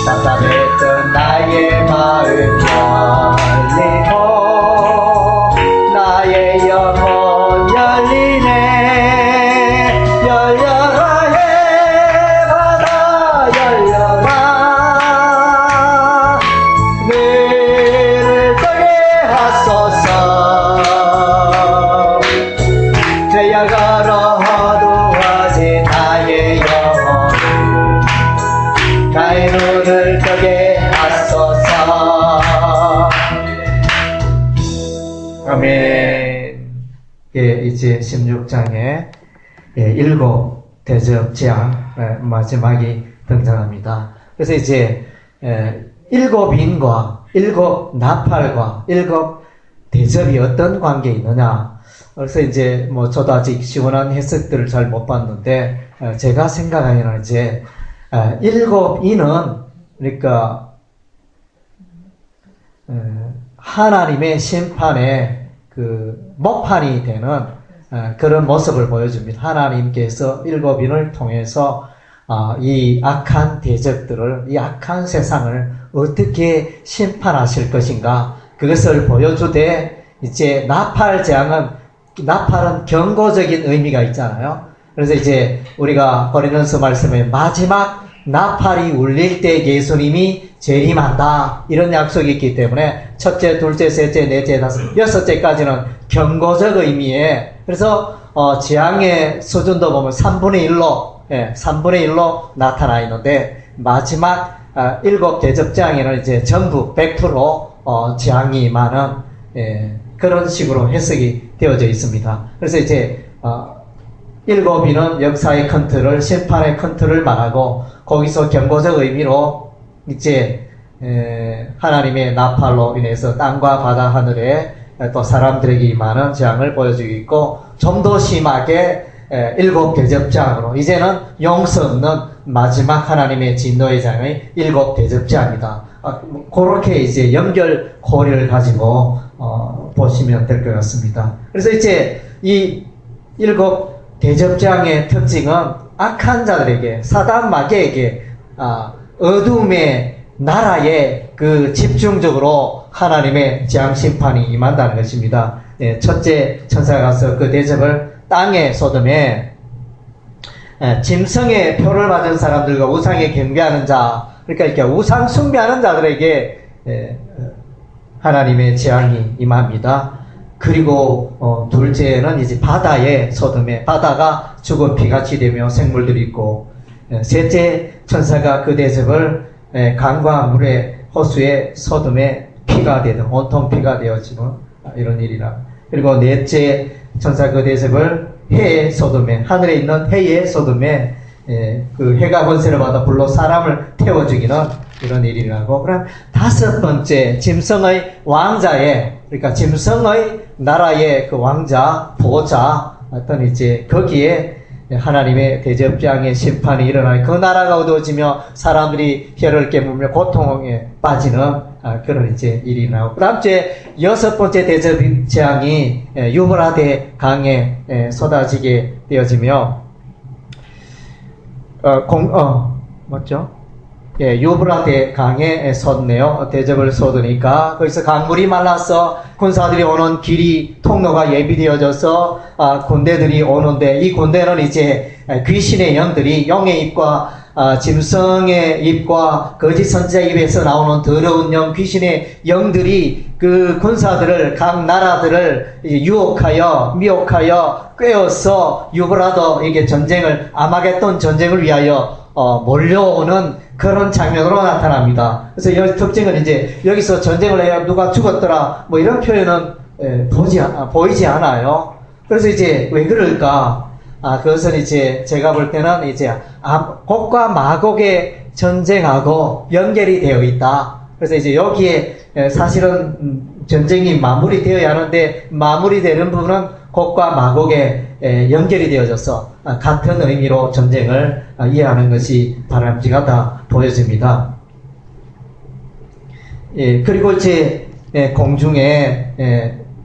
답답했던 나의 마음 열리고 나의 영혼 열리네. 열려라 해마다 열려라. 눈을 뜨게 하소서. 죄야 걸어 어두워진 나의 영혼 나의 눈을 뜨게 하소서. 아멘. 예, 이제 16장에 일곱 대접 재앙 마지막이 등장합니다. 그래서 이제 일곱 인과 일곱 나팔과 일곱 대접이 어떤 관계에 있느냐. 그래서 이제 뭐 저도 아직 시원한 해석들을 잘 못 봤는데 제가 생각하기에는 이제 일곱 인은 그러니까 하나님의 심판의 그 목판이 되는 그런 모습을 보여줍니다. 하나님께서 일곱 인을 통해서 이 악한 대적들을, 이 악한 세상을 어떻게 심판하실 것인가, 그것을 보여주되, 이제 나팔은 경고적인 의미가 있잖아요. 그래서 이제 우리가 고린도서 말씀에 마지막 나팔이 울릴 때 예수님이 재림한다, 이런 약속이 있기 때문에 첫째, 둘째, 셋째, 넷째, 다섯, 여섯째까지는 경고적 의미에, 그래서 재앙의 수준도 보면 3분의 1로 나타나 있는데, 마지막 7 대접장에는 이제 전부 100% 재앙이 임하는 그런 식으로 해석이 되어져 있습니다. 그래서 이제 7이는 역사의 큰 틀을, 심판의 큰 틀을 말하고, 거기서 경고적 의미로 이제 하나님의 나팔로 인해서 땅과 바다 하늘에 또 사람들에게 임하는 재앙을 보여주고 있고, 좀 더 심하게 7 대접장으로 이제는 용서 없는 마지막 하나님의 진노의 장의 7 대접장이다. 그렇게 이제 연결고리를 가지고 보시면 될 것 같습니다. 그래서 이제 이 7 대접장의 특징은 악한 자들에게, 사단 마귀에게 어둠의 나라에 그 집중적으로 하나님의 재앙 심판이 임한다는 것입니다. 첫째 천사가 가서 그 대접을 땅의 소돔에 짐승의 표를 받은 사람들과 우상에 경배하는 자, 그러니까 이렇게 우상 숭배하는 자들에게 하나님의 재앙이 임합니다. 그리고 둘째는 이제 바다의 소돔에, 바다가 죽은 피같이 되며 생물들이 있고, 셋째 천사가 그 대접을 강과 물의 호수의 소돔에 피가 되든 온통 피가 되어지는 이런 일이라. 그리고 넷째 천사 그 대접을 해의 소돔에, 하늘에 있는 해의 소돔에 그 해가 권세를 받아 불로 사람을 태워 죽이는 이런 일이라고. 그럼 다섯 번째 짐승의 왕자의, 그러니까 짐승의 나라의 그 왕자, 보호자, 어떤 이제 거기에 하나님의 대접장의 심판이 일어나요. 그 나라가 어두워지며 사람들이 혀를 깨물며 고통에 빠지는 그런 이제 일이 일어나고, 그 다음 주에 여섯 번째 대접장이 유브라데 강에 쏟아지게 되어지며, 맞죠? 유브라데 강에 쏟네요. 대접을 쏟으니까 거기서 강물이 말라서 군사들이 오는 길이, 통로가 예비되어져서 군대들이 오는데, 이 군대는 이제 귀신의 영들이, 용의 입과 짐승의 입과 거짓 선지자 입에서 나오는 더러운 영, 귀신의 영들이 그 군사들을, 각 나라들을 유혹하여 미혹하여 꿰어서 유브라도에게 전쟁을, 아마겟돈 전쟁을 위하여 몰려오는 그런 장면으로 나타납니다. 그래서 여기 특징은 이제 여기서 전쟁을 해야 누가 죽었더라 뭐 이런 표현은 보이지 않아요. 그래서 이제 왜 그럴까? 그것은 이제 제가 볼 때는 이제 곡과 마곡의 전쟁하고 연결이 되어 있다. 그래서 이제 여기에 사실은 전쟁이 마무리되어야 하는데, 마무리되는 부분은 곡과 마곡에 연결이 되어져서 같은 의미로 전쟁을 이해하는 것이 바람직하다 보여집니다. 그리고 이제 공중에,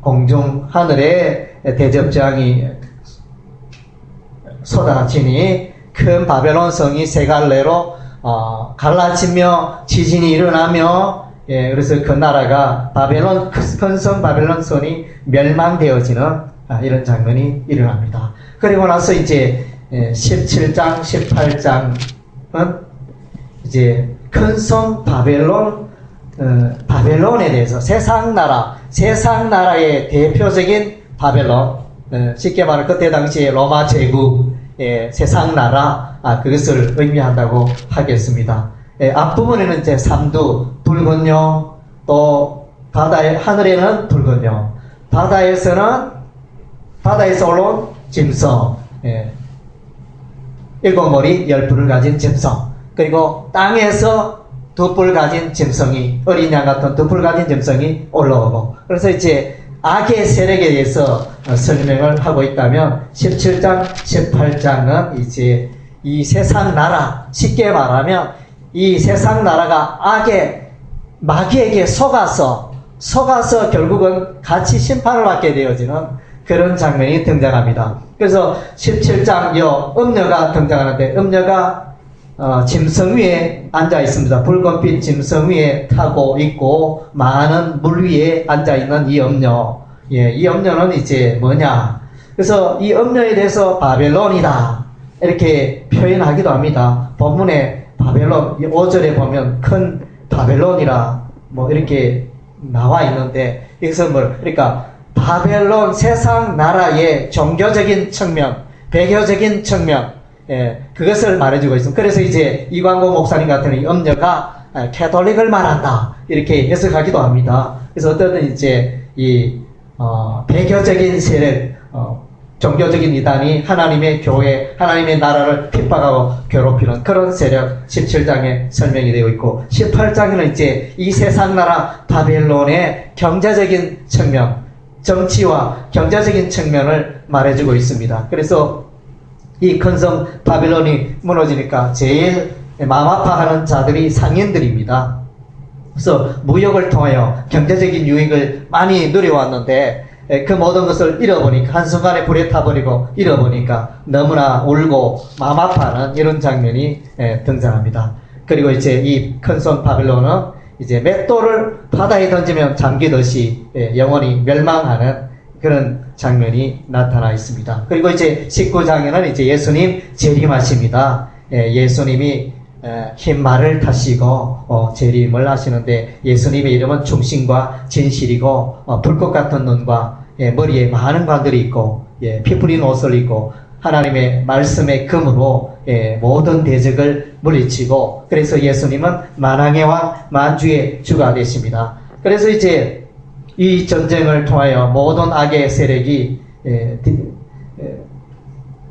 공중 하늘에 대접장이 쏟아지니 큰 바벨론 성이 세 갈래로 갈라지며 지진이 일어나며, 그래서 그 나라가 큰 성 바벨론 성이 멸망되어지는 이런 장면이 일어납니다. 그리고 나서 이제 17장, 18장은 이제 큰 성 바벨론에 대해서 세상 나라의 대표적인 바벨론, 쉽게 말해 그때 당시에 로마 제국의 세상 나라, 그것을 의미한다고 하겠습니다. 앞부분에는 이제 삼두, 붉은 용, 또 하늘에는 붉은 용, 바다에서 올라온 짐승, 7머리 10뿔을 가진 짐승, 그리고 땅에서 2뿔 가진 짐승이, 어린 양 같은 2뿔 가진 짐승이 올라오고, 그래서 이제 악의 세력에 대해서 설명을 하고 있다면, 17장, 18장은 이제 이 세상 나라, 쉽게 말하면 이 세상 나라가 마귀에게 속아서 결국은 같이 심판을 받게 되어지는 그런 장면이 등장합니다. 그래서 17장 음녀가 등장하는데, 음녀가 짐승 위에 앉아 있습니다. 붉은빛 짐승 위에 타고 있고 많은 물 위에 앉아 있는 이 염려. 예, 이 염려는 이제 뭐냐? 그래서 이 염려에 대해서 바벨론이다 이렇게 표현하기도 합니다. 본문에 바벨론 5절에 보면 큰 바벨론이라 뭐 이렇게 나와 있는데 여기서 뭐 그러니까 바벨론 세상 나라의 종교적인 측면, 배교적인 측면, 예, 그것을 말해주고 있습니다. 그래서 이제 이광고 목사님 같은 이 염려가 캐톨릭을 말한다 이렇게 해석하기도 합니다. 그래서 어떤 이제 이 배교적인 세력, 종교적인 이단이 하나님의 교회, 하나님의 나라를 핍박하고 괴롭히는 그런 세력 17장에 설명이 되어 있고 18장에는 이제 이 세상 나라 바벨론의 경제적인 측면, 정치와 경제적인 측면을 말해주고 있습니다. 그래서 이 큰 성 바벨론이 무너지니까 제일 마음 아파하는 자들이 상인들입니다. 그래서 무역을 통하여 경제적인 유익을 많이 누려왔는데 그 모든 것을 잃어보니까 한순간에 불에 타버리고 잃어보니까 너무나 울고 마음 아파하는 이런 장면이 등장합니다. 그리고 이제 이 큰 성 바벨론은 이제 맷돌을 바다에 던지면 잠기듯이 영원히 멸망하는 그런 장면이 나타나 있습니다. 그리고 이제 19장에는 이제 예수님 재림하십니다. 예수님이 흰 말을 타시고 재림을 하시는데 예수님의 이름은 중심과 진실이고 불꽃 같은 눈과 머리에 많은 관들이 있고 피 뿌린 옷을 입고 하나님의 말씀의 금으로 모든 대적을 물리치고 그래서 예수님은 만왕의 왕 만주의 주가 되십니다. 그래서 이제 이 전쟁을 통하여 모든 악의 세력이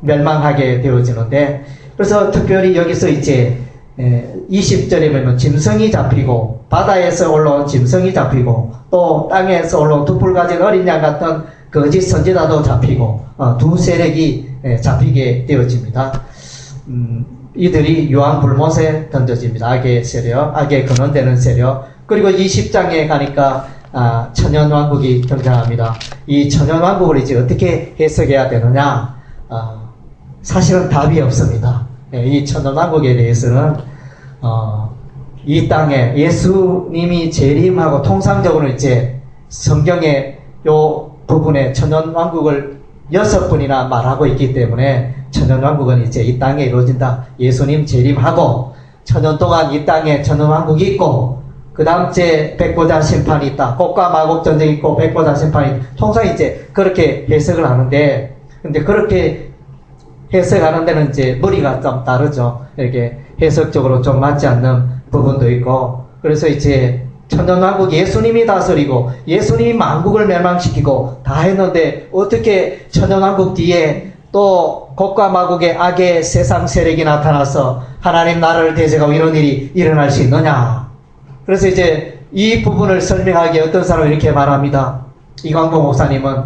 멸망하게 되어지는데 그래서 특별히 여기서 이제 20절에 보면 짐승이 잡히고 바다에서 올라온 짐승이 잡히고 또 땅에서 올라온 두 뿔 가진 어린 양 같은 거짓 선지자도 잡히고 두 세력이 잡히게 되어집니다. 이들이 유황불못에 던져집니다. 악의 세력, 악의 근원되는 세력. 그리고 20장에 가니까 천년왕국이 등장합니다. 이 천년왕국을 이제 어떻게 해석해야 되느냐? 사실은 답이 없습니다. 이 천년왕국에 대해서는 이 땅에 예수님이 재림하고 통상적으로 이제 성경의 요 부분에 천년왕국을 6분이나 말하고 있기 때문에 천년왕국은 이제 이 땅에 이루어진다. 예수님 재림하고 천년 동안 이 땅에 천년왕국이 있고 그 다음 주에 백보자 심판이 있다. 곡과 마곡 전쟁이 있고 백보자 심판이 있다. 통상 이제 그렇게 해석을 하는데 근데 그렇게 해석하는 데는 이제 머리가 좀 다르죠. 이렇게 해석적으로 좀 맞지 않는 부분도 있고 그래서 이제 천년왕국 예수님이 다스리고 예수님이 만국을 멸망시키고 다 했는데 어떻게 천년왕국 뒤에 또 곡과 마곡의 악의 세상 세력이 나타나서 하나님 나라를 대적하고 이런 일이 일어날 수 있느냐. 그래서 이제 이 부분을 설명하기에 어떤 사람은 이렇게 말합니다. 이광보 목사님은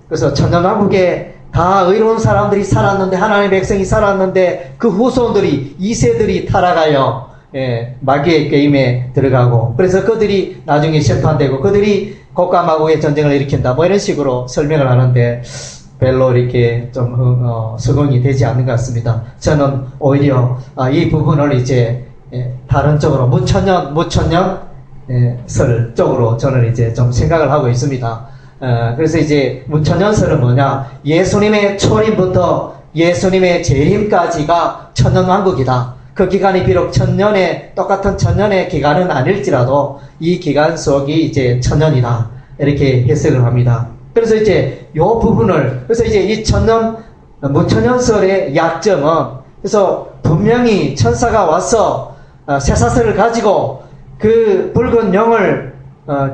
그래서 천년왕국에 다 의로운 사람들이 살았는데 하나님의 백성이 살았는데 그 후손들이 2세들이 타락하여 마귀의 게임에 들어가고 그래서 그들이 나중에 심판되고 그들이 곡과 마곡의 전쟁을 일으킨다 뭐 이런 식으로 설명을 하는데 별로 이렇게 좀 수긍이 되지 않는 것 같습니다. 저는 오히려 이 부분을 이제 다른 쪽으로 무천년 설 쪽으로 저는 이제 좀 생각을 하고 있습니다. 그래서 이제 무천년설은 뭐냐? 예수님의 초림부터 예수님의 재림까지가 천년왕국이다. 그 기간이 비록 똑같은 천년의 기간은 아닐지라도 이 기간 속이 이제 천년이다. 이렇게 해석을 합니다. 그래서 이제 요 부분을, 그래서 이제 이 무천년설의 약점은, 그래서 분명히 천사가 와서 쇠사슬을 가지고 그 붉은 용을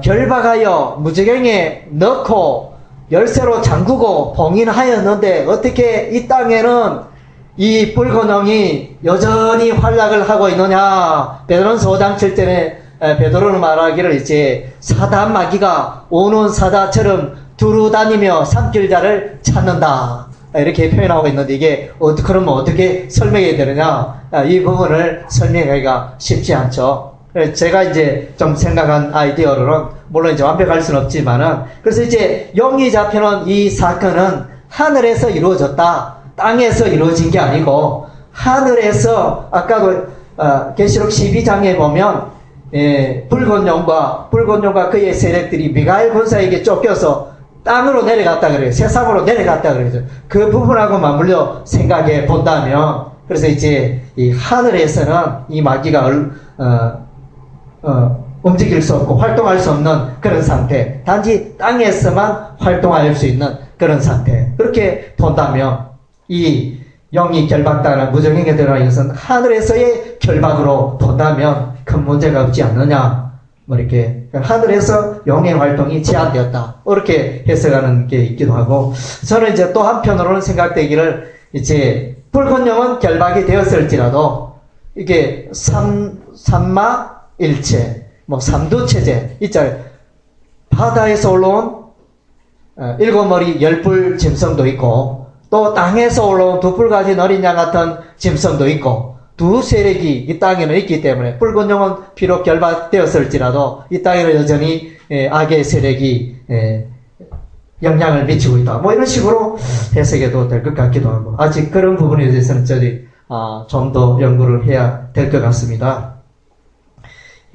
결박하여 무저갱에 넣고 열쇠로 잠그고 봉인하였는데 어떻게 이 땅에는 이 붉은 용이 여전히 활약을 하고 있느냐. 베드로전서 5장 7절에 베드로는 말하기를 이제 사단 마귀가 오는 사자처럼 두루 다니며 삼킬자를 찾는다. 이렇게 표현하고 있는데 이게 그러면 어떻게 설명해야 되느냐. 이 부분을 설명하기가 쉽지 않죠. 제가 이제 좀 생각한 아이디어로는 물론 이제 완벽할 수는 없지만은 그래서 이제 용이 잡혀놓은 이 사건은 하늘에서 이루어졌다. 땅에서 이루어진 게 아니고 하늘에서 아까도 계시록 12장에 보면 붉은 용과 그의 세력들이 미가엘 군사에게 쫓겨서 땅으로 내려갔다 그래요. 세상으로 내려갔다 그래요. 그 부분하고 맞물려 생각해 본다면, 그래서 이제 이 하늘에서는 이 마귀가 움직일 수 없고 활동할 수 없는 그런 상태, 단지 땅에서만 활동할 수 있는 그런 상태, 그렇게 본다면 이 영이 결박당하는 무정행에 들어가는 것은 하늘에서의 결박으로 본다면 큰 문제가 없지 않느냐, 뭐 이렇게 하늘에서 영의 활동이 제한되었다, 이렇게 해석하는 게 있기도 하고, 저는 이제 또 한편으로는 생각되기를, 이제 붉은 영은 결박이 되었을지라도 이게 삼마일체, 뭐 삼두체제 있잖아요. 바다에서 올라온 일곱 머리 열불 짐승도 있고, 또 땅에서 올라온 두 뿔가지 어린 양 같은 짐승도 있고, 두 세력이 이 땅에는 있기 때문에 붉은 용은 비록 결박되었을지라도 이 땅에는 여전히 악의 세력이 영향을 미치고 있다, 뭐 이런 식으로 해석해도 될 것 같기도 하고, 아직 그런 부분에 대해서는 저희 좀 더 연구를 해야 될 것 같습니다.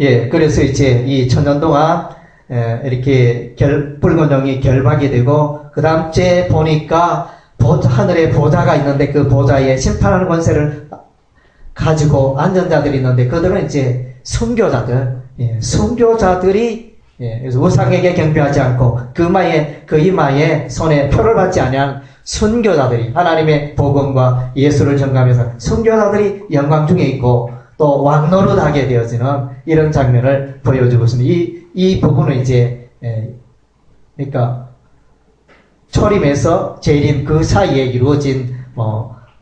예, 그래서 이제 이 천년 동안 이렇게 붉은 용이 결박이 되고, 그 다음 주에 보니까 하늘에 보좌가 있는데 그 보좌에 심판하는 권세를 가지고 앉은 자들이 있는데, 그들은 이제 순교자들, 순교자들이, 그래서 우상에게 경배하지 않고 그 이마에 손에 표를 받지 아니한 순교자들이 하나님의 복음과 예수를 전가하면서 순교자들이 영광 중에 있고, 또 왕노릇하게 되어지는 이런 장면을 보여주고 있습니다. 이 부분은 이제 그러니까 초림에서 재림 그 사이에 이루어진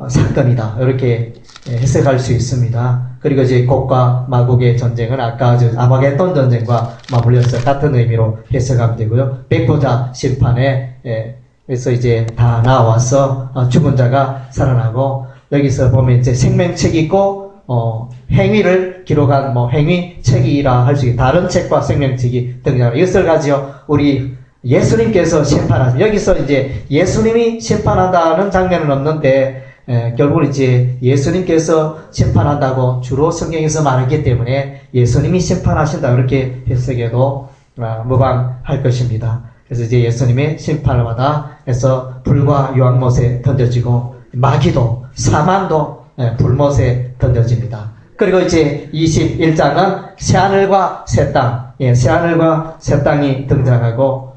사건이다, 이렇게 해석할 수 있습니다. 그리고 이제 곡과 마곡의 전쟁은 아까 아마겟돈 전쟁과 맞물려서 같은 의미로 해석하면 되고요. 백보자 심판에 그래서 이제 다 나와서 죽은 자가 살아나고, 여기서 보면 이제 생명책이 있고 행위를 기록한 행위책이라 할 수 있는 다른 책과 생명책이 등장합니다. 이것을 가지고 우리 예수님께서 심판하십니다. 여기서 이제 예수님이 심판한다는 장면은 없는데, 결국은 이제 예수님께서 심판한다고 주로 성경에서 말했기 때문에 예수님이 심판하신다, 이렇게 해석해도 무방할 것입니다. 그래서 이제 예수님의 심판을 받아 해서 불과 유황못에 던져지고, 마귀도 사망도 불못에 던져집니다. 그리고 이제 21장은 새하늘과 새 땅, 새하늘과 새 땅이 등장하고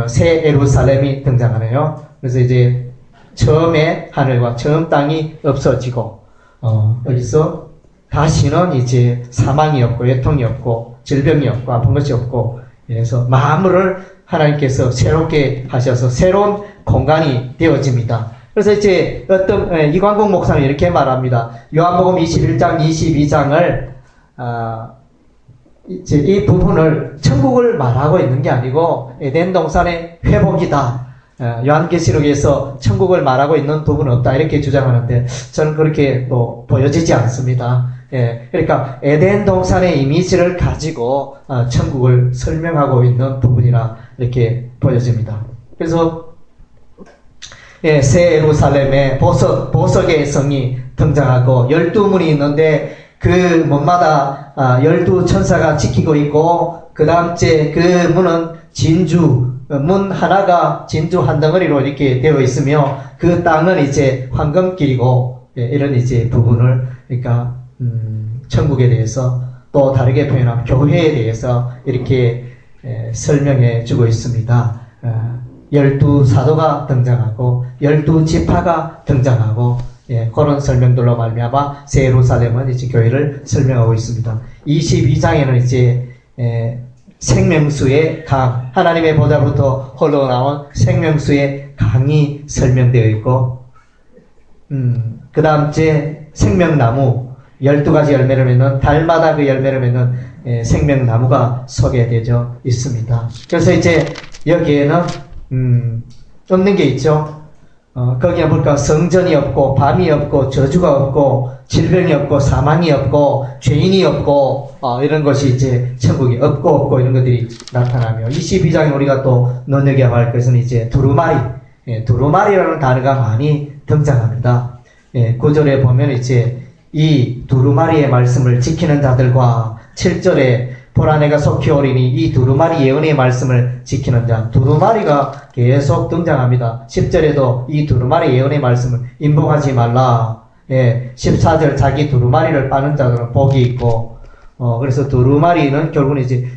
새 예루살렘이 등장하네요. 그래서 이제 처음에 하늘과 처음 땅이 없어지고, 여기서 다시는 이제 사망이 없고 외통이 없고 질병이 없고 아픈 것이 없고, 그래서 만물을 하나님께서 새롭게 하셔서 새로운 공간이 되어집니다. 그래서 이제 이광국 목사는 이렇게 말합니다. 요한복음 21장, 22장을 이제 이 부분을 천국을 말하고 있는 게 아니고 에덴 동산의 회복이다, 요한계시록에서 천국을 말하고 있는 부분은 없다, 이렇게 주장하는데 저는 그렇게 또 보여지지 않습니다. 그러니까 에덴 동산의 이미지를 가지고 천국을 설명하고 있는 부분이라 이렇게 보여집니다. 그래서 새 예루살렘에 보석의 성이 등장하고 12문이 있는데 그 문마다 12천사가 지키고 있고, 그 다음째 그 문은 문 하나가 진주 한 덩어리로 이렇게 되어 있으며, 그 땅은 이제 황금길이고, 이런 이제 부분을, 그러니까 천국에 대해서 또 다르게 표현하면 교회에 대해서 이렇게 설명해 주고 있습니다. 12사도가 등장하고 12지파가 등장하고, 그런 설명들로 말미암아 새 예루살렘은 이제 교회를 설명하고 있습니다. 22장에는 이제 생명수의 강, 하나님의 보좌로부터 흘러나온 생명수의 강이 설명되어 있고, 그 다음째 생명나무, 12가지 열매를 맺는, 달마다 그 열매를 맺는 생명나무가 소개되어 있습니다. 그래서 이제 여기에는 없는 게 있죠. 거기에 보니까 성전이 없고 밤이 없고 저주가 없고 질병이 없고 사망이 없고 죄인이 없고 이런 것이 이제 천국이 없고 이런 것들이 나타나며, 22장에 우리가 또 눈여겨야 할 것은 이제 두루마리, 두루마리라는 단어가 많이 등장합니다. 9절에 보면 이제 이 두루마리의 말씀을 지키는 자들과 7절에 보라 내가 속히 오리니 이 두루마리 예언의 말씀을 지키는 자, 두루마리가 계속 등장합니다. 10절에도 이 두루마리 예언의 말씀을 인봉하지 말라. 14절 자기 두루마리를 빠는 자들은 복이 있고, 그래서 두루마리는 결국은 이제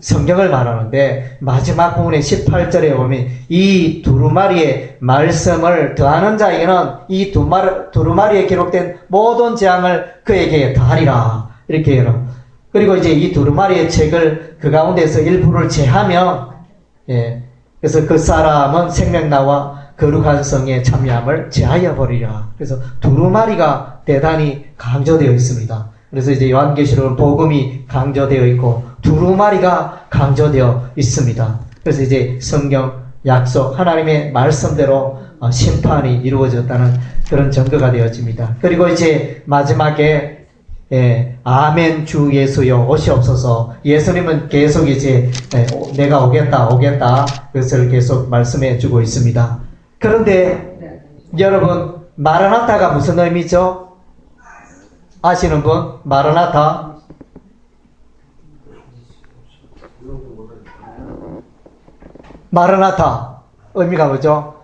성경을 말하는데, 마지막 부분에 18절에 보면 이 두루마리의 말씀을 더하는 자에게는 이 두루마리에 기록된 모든 재앙을 그에게 다하리라. 이렇게 해요. 그리고 이제 이 두루마리의 책을 그 가운데서 일부를 제하면, 그래서 그 사람은 생명나와 거룩한 성에 참여함을 제하여 버리라. 그래서 두루마리가 대단히 강조되어 있습니다. 그래서 이제 요한계시록은 복음이 강조되어 있고 두루마리가 강조되어 있습니다. 그래서 이제 성경 약속 하나님의 말씀대로 심판이 이루어졌다는 그런 증거가 되어집니다. 그리고 이제 마지막에 아멘 주 예수여 오시옵소서. 예수님은 계속 이제 내가 오겠다 그것을 계속 말씀해 주고 있습니다. 그런데 여러분 마라나타가 무슨 의미죠? 아시는 분? 마라나타? 마라나타 의미가 뭐죠?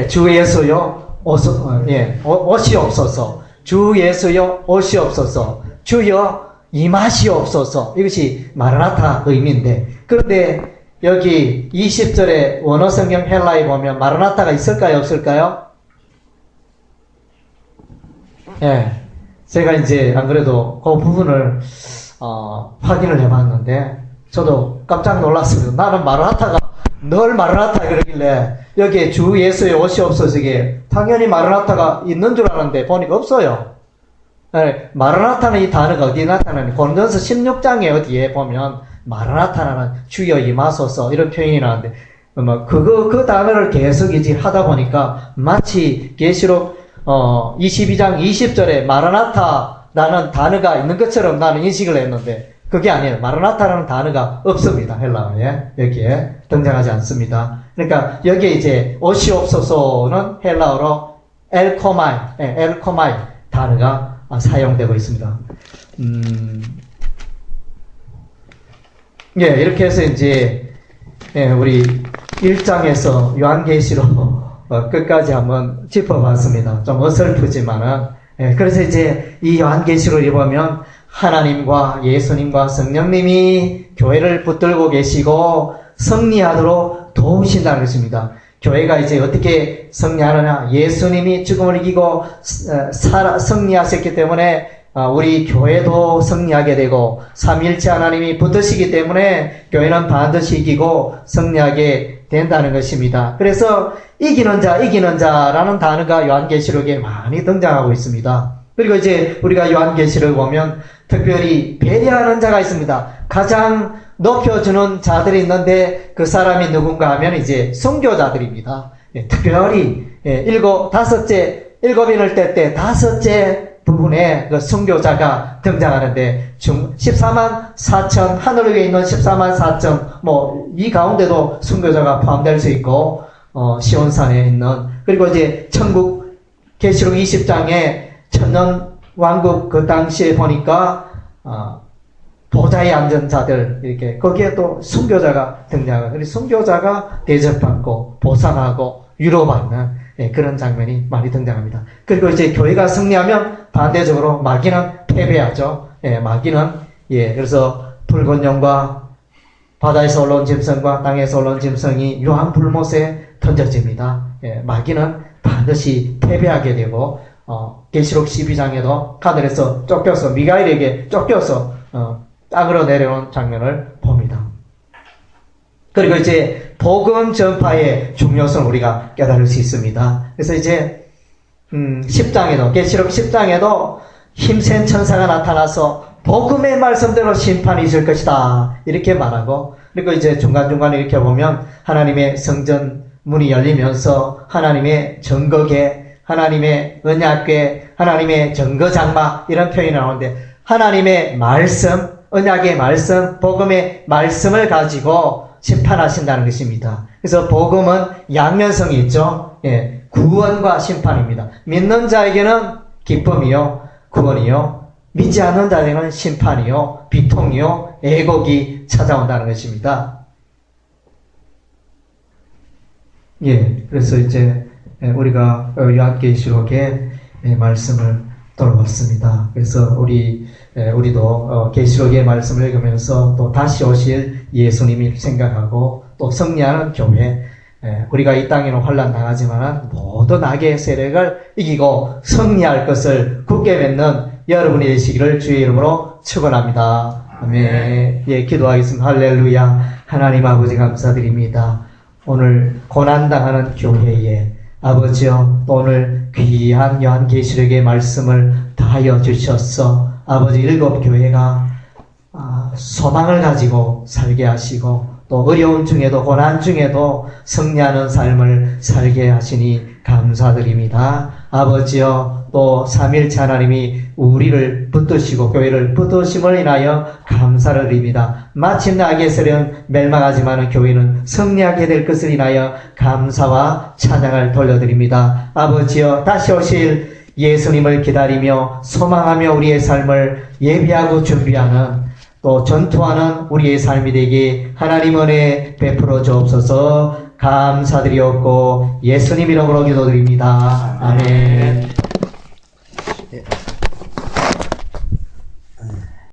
주 예수여 오시옵소서. 주 예수여 오시옵소서. 주여 임하시옵소서. 이것이 마라나타 의미인데, 그런데 여기 20절에 원어성경 헬라에 보면 마라나타가 있을까요 없을까요? 제가 이제 안 그래도 그 부분을 확인을 해봤는데 저도 깜짝 놀랐어요. 나는 마라나타가 늘 마라나타 그러길래 여기에 주 예수의 오시옵소서에 당연히 마라나타가 있는 줄 알았는데 보니까 없어요. 마라나타는 이 단어가 어디에 나타나는, 고린도전서 16장에 어디에 보면 마라나타라는 주여 임하소서 이런 표현이 나오는데, 그 단어를 계속 이제 하다 보니까 마치 계시록 22장 20절에 마라나타라는 단어가 있는 것처럼 나는 인식을 했는데 그게 아니에요. 마라나타라는 단어가 없습니다. 헬라어에 여기에 등장하지 않습니다. 그러니까 여기에 이제 오시옵소서는 헬라어로 엘코마이 단어가 사용되고 있습니다. 이렇게 해서 이제 우리 1장에서 요한계시록 끝까지 한번 짚어봤습니다. 좀 어설프지만은, 그래서 이제 이 요한계시록을 보면 하나님과 예수님과 성령님이 교회를 붙들고 계시고 승리하도록 도우신다는 것입니다. 교회가 이제 어떻게 승리하느냐? 예수님이 죽음을 이기고 승리하셨기 때문에 우리 교회도 승리하게 되고, 삼위일체 하나님이 붙으시기 때문에 교회는 반드시 이기고 승리하게 된다는 것입니다. 그래서 이기는 자라는 단어가 요한계시록에 많이 등장하고 있습니다. 그리고 이제 우리가 요한계시록을 보면 특별히 배려하는 자가 있습니다. 가장 높여주는 자들이 있는데 그 사람이 누군가 하면 이제 선교자들입니다. 특별히 일곱인을 뗄 때 다섯째 부분에 그 선교자가 등장하는데 14만 4천, 하늘 위에 있는 14만 4천, 이 가운데도 선교자가 포함될 수 있고, 시온산에 있는, 그리고 이제 천국 계시록 20장에 천년 왕국 그 당시에 보니까 보좌에 앉은 자들, 이렇게 거기에 또 선교자가 등장하고, 그래서 선교자가 대접받고 보상하고 위로받는 그런 장면이 많이 등장합니다. 그리고 이제 교회가 승리하면 반대적으로 마귀는 패배하죠. 마귀는 그래서 붉은 영과 바다에서 올라온 짐승과 땅에서 올라온 짐승이 유한 불못에 던져집니다. 마귀는 반드시 패배하게 되고, 계시록 12장에도 하늘에서 쫓겨서 미가엘에게 쫓겨서 땅으로 내려오는 장면을 봅니다. 그리고 이제 복음 전파의 중요성을 우리가 깨달을 수 있습니다. 그래서 이제 10장에도 계시록 10장에도 힘센 천사가 나타나서 복음의 말씀대로 심판이 있을 것이다 이렇게 말하고, 그리고 이제 중간중간에 이렇게 보면 하나님의 성전 문이 열리면서 하나님의 정거궤, 하나님의 언약궤, 하나님의 정거장막 이런 표현이 나오는데, 하나님의 말씀, 언약의 말씀, 복음의 말씀을 가지고 심판하신다는 것입니다. 그래서 복음은 양면성이 있죠. 예, 구원과 심판입니다. 믿는 자에게는 기쁨이요, 구원이요, 믿지 않는 자에게는 심판이요, 비통이요, 애곡이 찾아온다는 것입니다. 예, 그래서 이제 우리가 요한계시록의 말씀을 돌아봤습니다. 그래서 우리도 계시록의 말씀을 읽으면서 또 다시 오실 예수님을 생각하고 또 승리하는 교회, 우리가 이 땅에는 환난 당하지만 모든 악의 세력을 이기고 승리할 것을 굳게 맺는 여러분이 되시기를 주의 이름으로 축원합니다. 아멘. 예, 기도하겠습니다. 할렐루야. 하나님 아버지 감사드립니다. 오늘 고난당하는 교회에 아버지여, 또 오늘 귀한 요한계시록의 말씀을 다하여 주셨어. 아버지, 일곱 교회가 소망을 가지고 살게 하시고 또 어려움 중에도 고난 중에도 승리하는 삶을 살게 하시니 감사드립니다. 아버지여, 또 삼일체 하나님이 우리를 붙드시고 교회를 붙드심을 인하여 감사를 드립니다. 마침내 악의 세력은 멸망하지만 교회는 승리하게 될 것을 인하여 감사와 찬양을 돌려드립니다. 아버지여, 다시 오실 예수님을 기다리며 소망하며 우리의 삶을 예비하고 준비하는 또 전투하는 우리의 삶이 되게 하나님 은혜 베풀어 주옵소서. 감사드리옵고 예수님 이름으로 기도드립니다. 아멘.